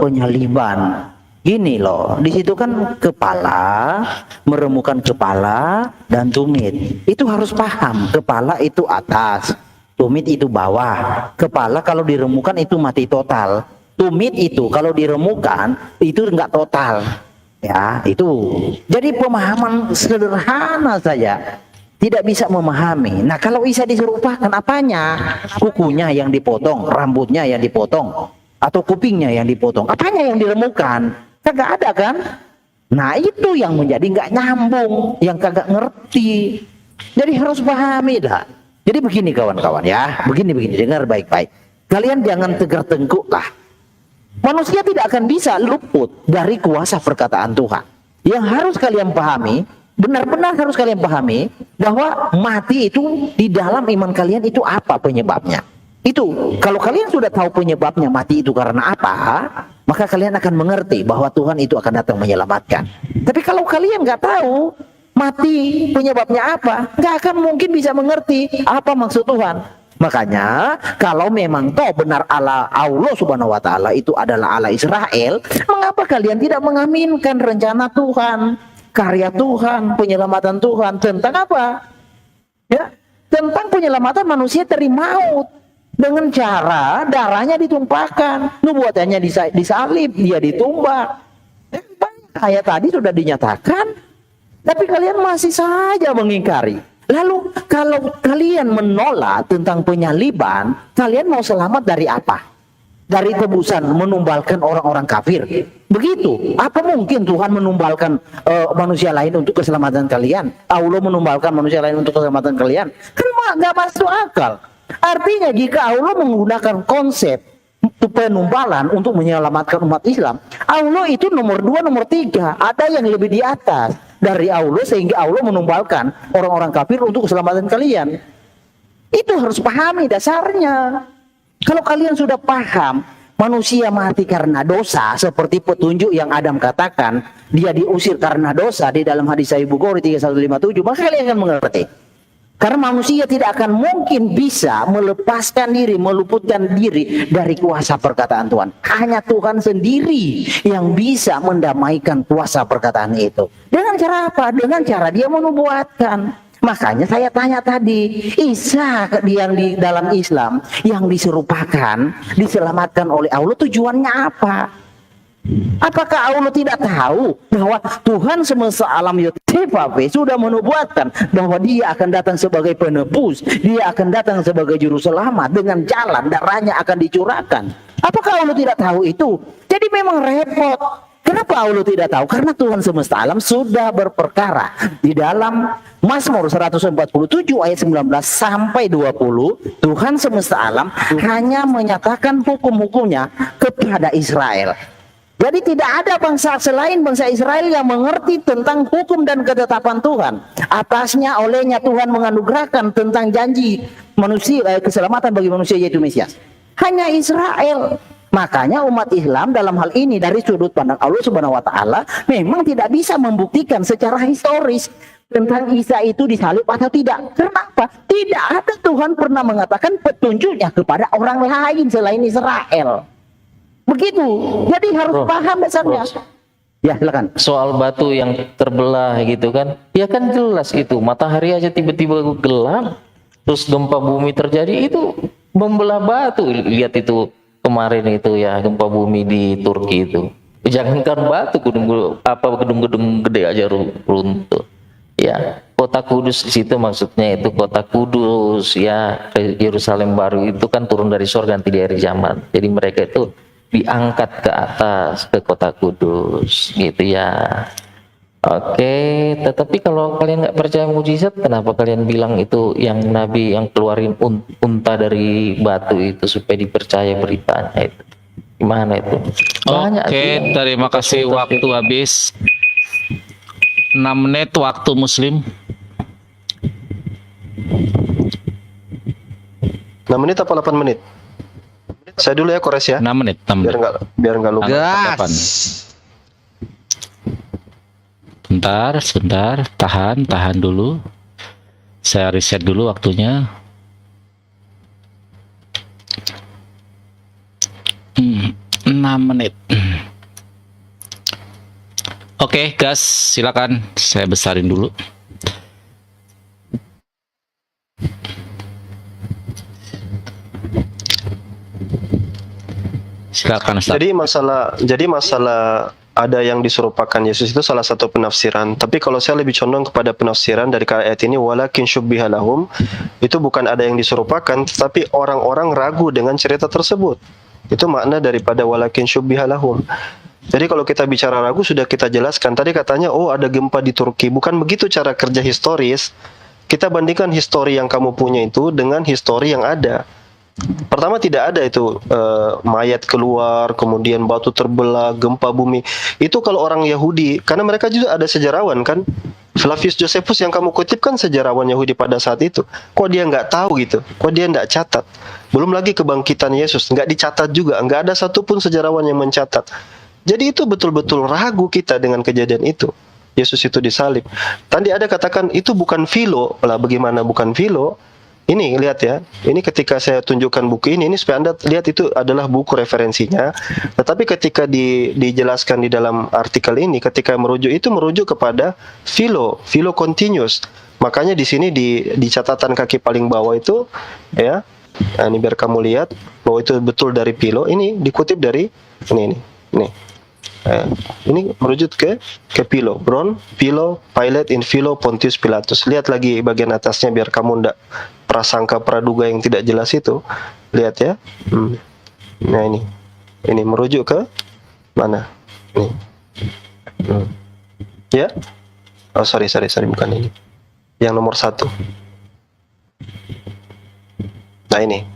penyaliban. Gini loh, di situ kan kepala, meremukan kepala dan tumit. Itu harus paham, kepala itu atas, tumit itu bawah. Kepala kalau diremukan itu mati total. Tumit itu kalau diremukan itu enggak total. Ya, itu. Jadi pemahaman sederhana saja tidak bisa memahami. Nah, kalau Isa diserupakan apanya? Kukunya yang dipotong, rambutnya yang dipotong, atau kupingnya yang dipotong. Apanya yang diremukan? Kagak ada kan? Nah, itu yang menjadi nggak nyambung, yang kagak ngerti. Jadi harus pahami dah. Jadi begini kawan-kawan ya, begini dengar baik-baik. Kalian jangan tegar-tengkuk lah. Manusia tidak akan bisa luput dari kuasa perkataan Tuhan. Yang harus kalian pahami, benar-benar harus kalian pahami bahwa mati itu di dalam iman kalian itu apa penyebabnya. Itu kalau kalian sudah tahu penyebabnya mati itu karena apa, maka kalian akan mengerti bahwa Tuhan itu akan datang menyelamatkan. Tapi kalau kalian nggak tahu mati penyebabnya apa, nggak akan mungkin bisa mengerti apa maksud Tuhan. Makanya kalau memang toh benar Allah Subhanahu wa taala itu adalah Allah Israel, mengapa kalian tidak mengaminkan rencana Tuhan, karya Tuhan, penyelamatan Tuhan tentang apa? Ya, tentang penyelamatan manusia dari maut dengan cara darahnya ditumpahkan, nubuatannya disalib, dia ditumbak. Ayat tadi sudah dinyatakan, tapi kalian masih saja mengingkari. Lalu kalau kalian menolak tentang penyaliban, kalian mau selamat dari apa? Dari tebusan menumbalkan orang-orang kafir. Begitu. Apa mungkin Tuhan menumbalkan manusia lain untuk keselamatan kalian? Allah menumbalkan manusia lain untuk keselamatan kalian? Kan nggak masuk akal. Artinya jika Allah menggunakan konsep penumbalan untuk menyelamatkan umat Islam, Allah itu nomor 2, nomor 3. Ada yang lebih di atas dari Allah sehingga Allah menumbalkan orang-orang kafir untuk keselamatan kalian. Itu harus pahami dasarnya. Kalau kalian sudah paham manusia mati karena dosa seperti petunjuk yang Adam katakan, dia diusir karena dosa di dalam hadis Sahih Bukhari 3157, maka kalian akan mengerti. Karena manusia tidak akan mungkin bisa melepaskan diri, meluputkan diri dari kuasa perkataan Tuhan. Hanya Tuhan sendiri yang bisa mendamaikan kuasa perkataan itu. Dengan cara apa? Dengan cara dia menubuatkan. Makanya saya tanya tadi, Isa yang di dalam Islam yang diserupakan, diselamatkan oleh Allah, tujuannya apa? Apakah Allah tidak tahu bahwa Tuhan semesta alam Yotefabe sudah menubuatkan bahwa dia akan datang sebagai penebus, dia akan datang sebagai juru selamat dengan jalan darahnya akan dicurahkan? Apakah Allah tidak tahu itu? Jadi memang repot. Kenapa Allah tidak tahu? Karena Tuhan semesta alam sudah berperkara di dalam Mazmur 147 ayat 19 sampai 20. Tuhan semesta alam hanya menyatakan hukum-hukumnya kepada Israel. Jadi tidak ada bangsa selain bangsa Israel yang mengerti tentang hukum dan ketetapan Tuhan. Atasnya olehnya Tuhan menganugerahkan tentang janji manusia, keselamatan bagi manusia yaitu Mesias. Hanya Israel. Makanya umat Islam dalam hal ini dari sudut pandang Allah Subhanahu wa taala memang tidak bisa membuktikan secara historis tentang Isa itu disalib atau tidak. Kenapa? Tidak ada Tuhan pernah mengatakan petunjuknya kepada orang lain selain Israel. Begitu. Jadi harus paham dasarnya. Ya, silakan. Soal batu yang terbelah gitu kan. Ya kan jelas itu. Matahari aja tiba-tiba gelap, terus gempa bumi terjadi itu membelah batu. Lihat itu kemarin itu ya, gempa bumi di Turki itu. Jangankan batu, gedung-gedung gede aja runtuh. Ya, kota Kudus di situ maksudnya itu kota Kudus ya, Yerusalem baru itu kan turun dari surga nanti di akhir zaman. Jadi mereka itu diangkat ke atas ke kota Kudus gitu ya. Oke, tetapi kalau kalian nggak percaya mujizat, kenapa kalian bilang itu yang Nabi yang keluarin unta dari batu itu supaya dipercaya beritanya itu? Gimana itu? Banyak Oke, tuh. terima kasih, waktu habis. 6 menit waktu Muslim. 6 menit apa 8 menit? Saya dulu ya, Kores ya. 6 menit, 6 menit. Biar nggak lupa. Kapan? Sebentar, tahan dulu. Saya riset dulu waktunya. 6 menit. Oke, gas, silakan. Saya besarin dulu. Silakan, Ustaz. Jadi masalah ada yang diserupakan Yesus itu salah satu penafsiran. Tapi kalau saya lebih condong kepada penafsiran dari ayat ini, walakin syubbiha lahum, itu bukan ada yang diserupakan, tetapi orang-orang ragu dengan cerita tersebut. Itu makna daripada walakin syubbiha lahum. Jadi kalau kita bicara ragu sudah kita jelaskan. Tadi katanya, oh ada gempa di Turki. Bukan begitu cara kerja historis. Kita bandingkan histori yang kamu punya itu dengan histori yang ada. Pertama tidak ada itu mayat keluar, kemudian batu terbelah, gempa bumi. Itu kalau orang Yahudi, karena mereka juga ada sejarawan kan. Flavius Josephus yang kamu kutip kan sejarawan Yahudi pada saat itu. Kok dia nggak tahu gitu? Kok dia nggak catat? Belum lagi kebangkitan Yesus, nggak dicatat juga. Nggak ada satupun sejarawan yang mencatat. Jadi itu betul-betul ragu kita dengan kejadian itu. Yesus itu disalib. Tadi ada katakan itu bukan Philo. Lah bagaimana bukan Philo? Ini lihat ya, ini ketika saya tunjukkan buku ini supaya Anda lihat itu adalah buku referensinya. Tetapi ketika dijelaskan di dalam artikel ini, ketika merujuk kepada Philo continuous. Makanya di sini di catatan kaki paling bawah itu, ya, nah, ini biar kamu lihat bahwa itu betul dari Philo. Ini dikutip dari ini. Ini merujuk ke Philo, Philo, Pilate in Philo Pontius Pilatus. Lihat lagi bagian atasnya biar kamu ndak prasangka praduga yang tidak jelas itu. Lihat ya. Nah ini merujuk ke mana? Nih. Ya. Oh sorry bukan ini. Yang nomor 1. Nah ini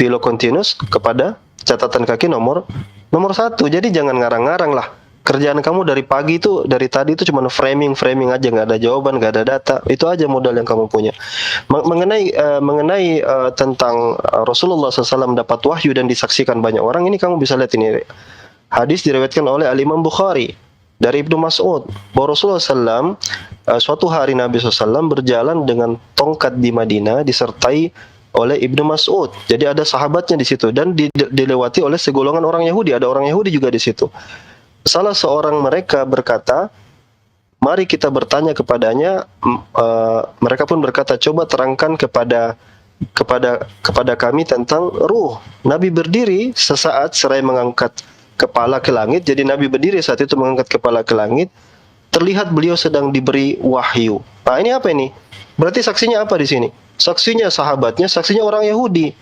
Philo Continuous kepada catatan kaki nomor 1. Jadi jangan ngarang-ngarang lah. Kerjaan kamu dari pagi itu, dari tadi itu cuma framing aja, nggak ada jawaban, nggak ada data. Itu aja modal yang kamu punya. Mengenai tentang Rasulullah SAW dapat wahyu dan disaksikan banyak orang, ini kamu bisa lihat ini. Hadis diriwayatkan oleh Al-Imam Bukhari dari Ibnu Mas'ud bahwa Rasulullah SAW suatu hari Nabi SAW berjalan dengan tongkat di Madinah disertai oleh Ibnu Mas'ud. Jadi ada sahabatnya di situ dan dilewati oleh segolongan orang Yahudi. Ada orang Yahudi juga di situ. Salah seorang mereka berkata, mari kita bertanya kepadanya. Mereka pun berkata, coba terangkan kepada kami tentang ruh. Nabi berdiri sesaat seraya mengangkat kepala ke langit. Jadi Nabi berdiri saat itu mengangkat kepala ke langit. Terlihat beliau sedang diberi wahyu. Nah ini apa ini? Berarti saksinya apa di sini? Saksinya sahabatnya, saksinya orang Yahudi.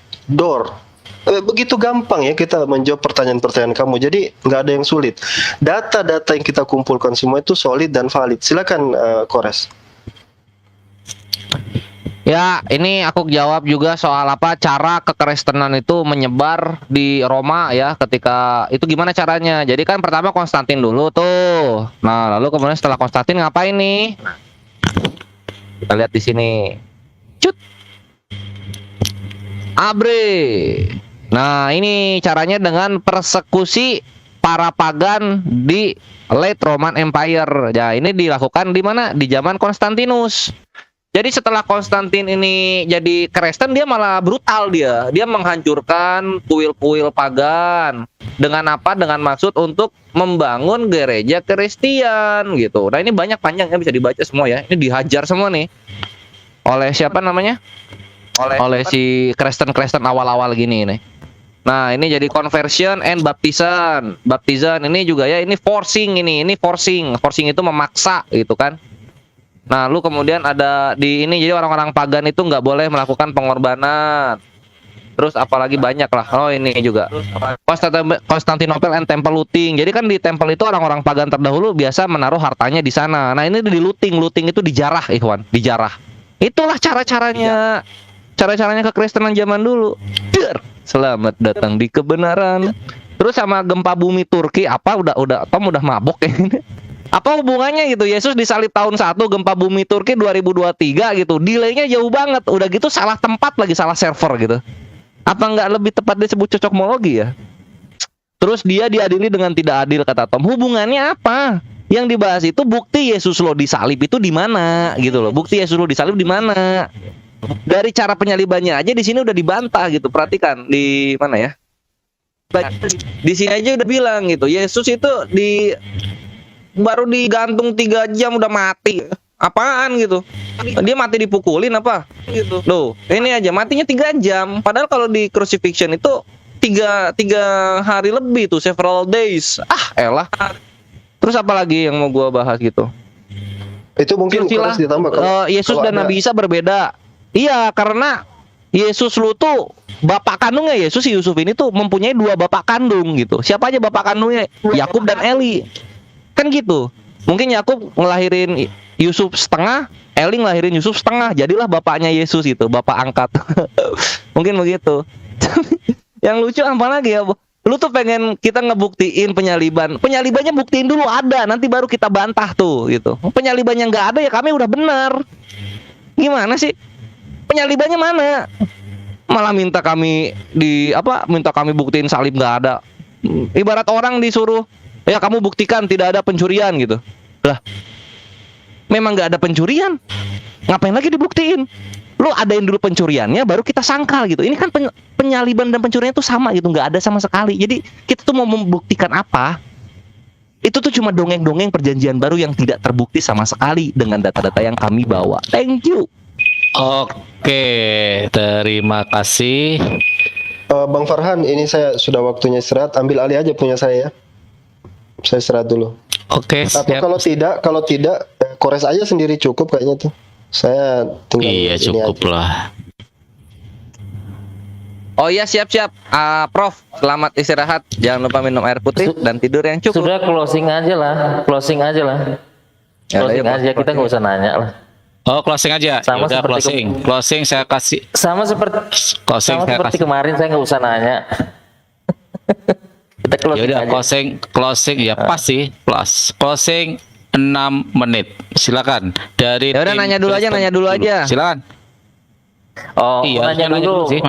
Begitu gampang ya kita menjawab pertanyaan-pertanyaan kamu. Jadi nggak ada yang sulit. Data-data yang kita kumpulkan semua itu solid dan valid. Silakan Kores. Ya, ini aku jawab juga soal apa cara kekristenan itu menyebar di Roma ya. Ketika itu gimana caranya? Jadi kan pertama Konstantin dulu tuh. Nah, lalu kemudian setelah Konstantin ngapain nih? Kita lihat di sini. Cut. Abre. Nah, ini caranya dengan persekusi para pagan di late Roman Empire. Ya, ini dilakukan di mana? Di zaman Konstantinus. Jadi setelah Konstantin ini jadi Kristen, dia malah brutal dia. Dia menghancurkan kuil-kuil pagan. Dengan apa? Dengan maksud untuk membangun gereja Kristen gitu. Nah, ini banyak panjangnya bisa dibaca semua ya. Ini dihajar semua nih. Oleh siapa namanya? Oleh si Kristen awal-awal gini nih. Nah, ini jadi conversion and baptisan. Baptisan ini juga ya, ini forcing ini forcing. Forcing itu memaksa gitu kan. Nah, lu kemudian ada di ini, jadi orang-orang pagan itu nggak boleh melakukan pengorbanan. Terus apalagi banyak lah. Oh, ini juga Konstantinopel and temple looting. Jadi kan di temple itu orang-orang pagan terdahulu biasa menaruh hartanya di sana. Nah, ini di looting. Looting itu dijarah, ikhwan, dijarah. Itulah cara-caranya. Cara-caranya kekristenan zaman dulu. Selamat datang di kebenaran. Terus sama gempa bumi Turki apa Tom udah mabok ya ini. Apa hubungannya gitu? Yesus disalib tahun 1, gempa bumi Turki 2023 gitu. Delaynya jauh banget. Udah gitu salah tempat lagi, salah server gitu. Apa nggak lebih tepat disebut cocokmologi ya? Terus dia diadili dengan tidak adil kata Tom. Hubungannya apa? Yang dibahas itu bukti Yesus lo disalib itu di mana gitu loh. Bukti Yesus lo disalib di mana? Dari cara penyalibannya aja di sini udah dibantah gitu. Perhatikan di mana ya? Di sini aja udah bilang gitu. Yesus itu baru digantung 3 jam udah mati. Apaan gitu? Dia mati dipukulin apa? Gitu. Loh, ini aja matinya 3 jam. Padahal kalau di crucifixion itu tiga hari lebih tuh, several days. Elah. Terus apa lagi yang mau gua bahas gitu? Itu mungkin Silsilah, harus ditambah Yesus kalau dan ada- Nabi Isa berbeda. Iya, karena Yesus lu tuh bapak kandungnya Yesus, si Yusuf ini tuh mempunyai 2 bapak kandung gitu. Siapa aja bapak kandungnya? Yakub dan Eli. Kan gitu. Mungkin Yakub ngelahirin Yusuf setengah, Eli ngelahirin Yusuf setengah. Jadilah bapaknya Yesus itu, bapak angkat. Mungkin begitu. Yang lucu apa lagi ya? Lu tuh pengen kita ngebuktiin penyaliban. Penyalibannya buktiin dulu ada, nanti baru kita bantah tuh gitu. Penyalibannya nggak ada ya kami udah benar. Gimana sih? Penyalibannya mana? Malah minta kami buktiin salib nggak ada. Ibarat orang disuruh, ya kamu buktikan tidak ada pencurian gitu. Lah, memang nggak ada pencurian. Ngapain lagi dibuktiin? Lu adain dulu pencuriannya, baru kita sangkal gitu. Ini kan penyaliban dan pencurian itu sama gitu, nggak ada sama sekali. Jadi kita tuh mau membuktikan apa? Itu tuh cuma dongeng-dongeng perjanjian baru yang tidak terbukti sama sekali dengan data-data yang kami bawa. Thank you. Oke, terima kasih. Bang Farhan, ini saya sudah waktunya istirahat. Ambil alih aja punya saya ya. Saya istirahat dulu. Oke, Atau siap. kalau tidak, kores aja sendiri cukup kayaknya tuh. Saya tinggal Iya, ini cukup aja. lah. Oh iya, siap-siap. Prof, selamat istirahat. Jangan lupa minum air putih dan tidur yang cukup. Sudah closing aja lah. Closing Ya, aja ayo, kita nggak usah nanya lah. Oh, closing aja. Sama Udah seperti closing. Closing saya kasih. Sama seperti Closing saya kasih. kemarin saya nggak usah nanya. Kita Ya closing udah, aja. closing ya pas sih. Closing 6 menit. Silakan. Dari Ya udah, tim nanya dulu aja, Kristen nanya dulu aja. Silakan. Oh, Iya, nanya harusnya dulu. sih.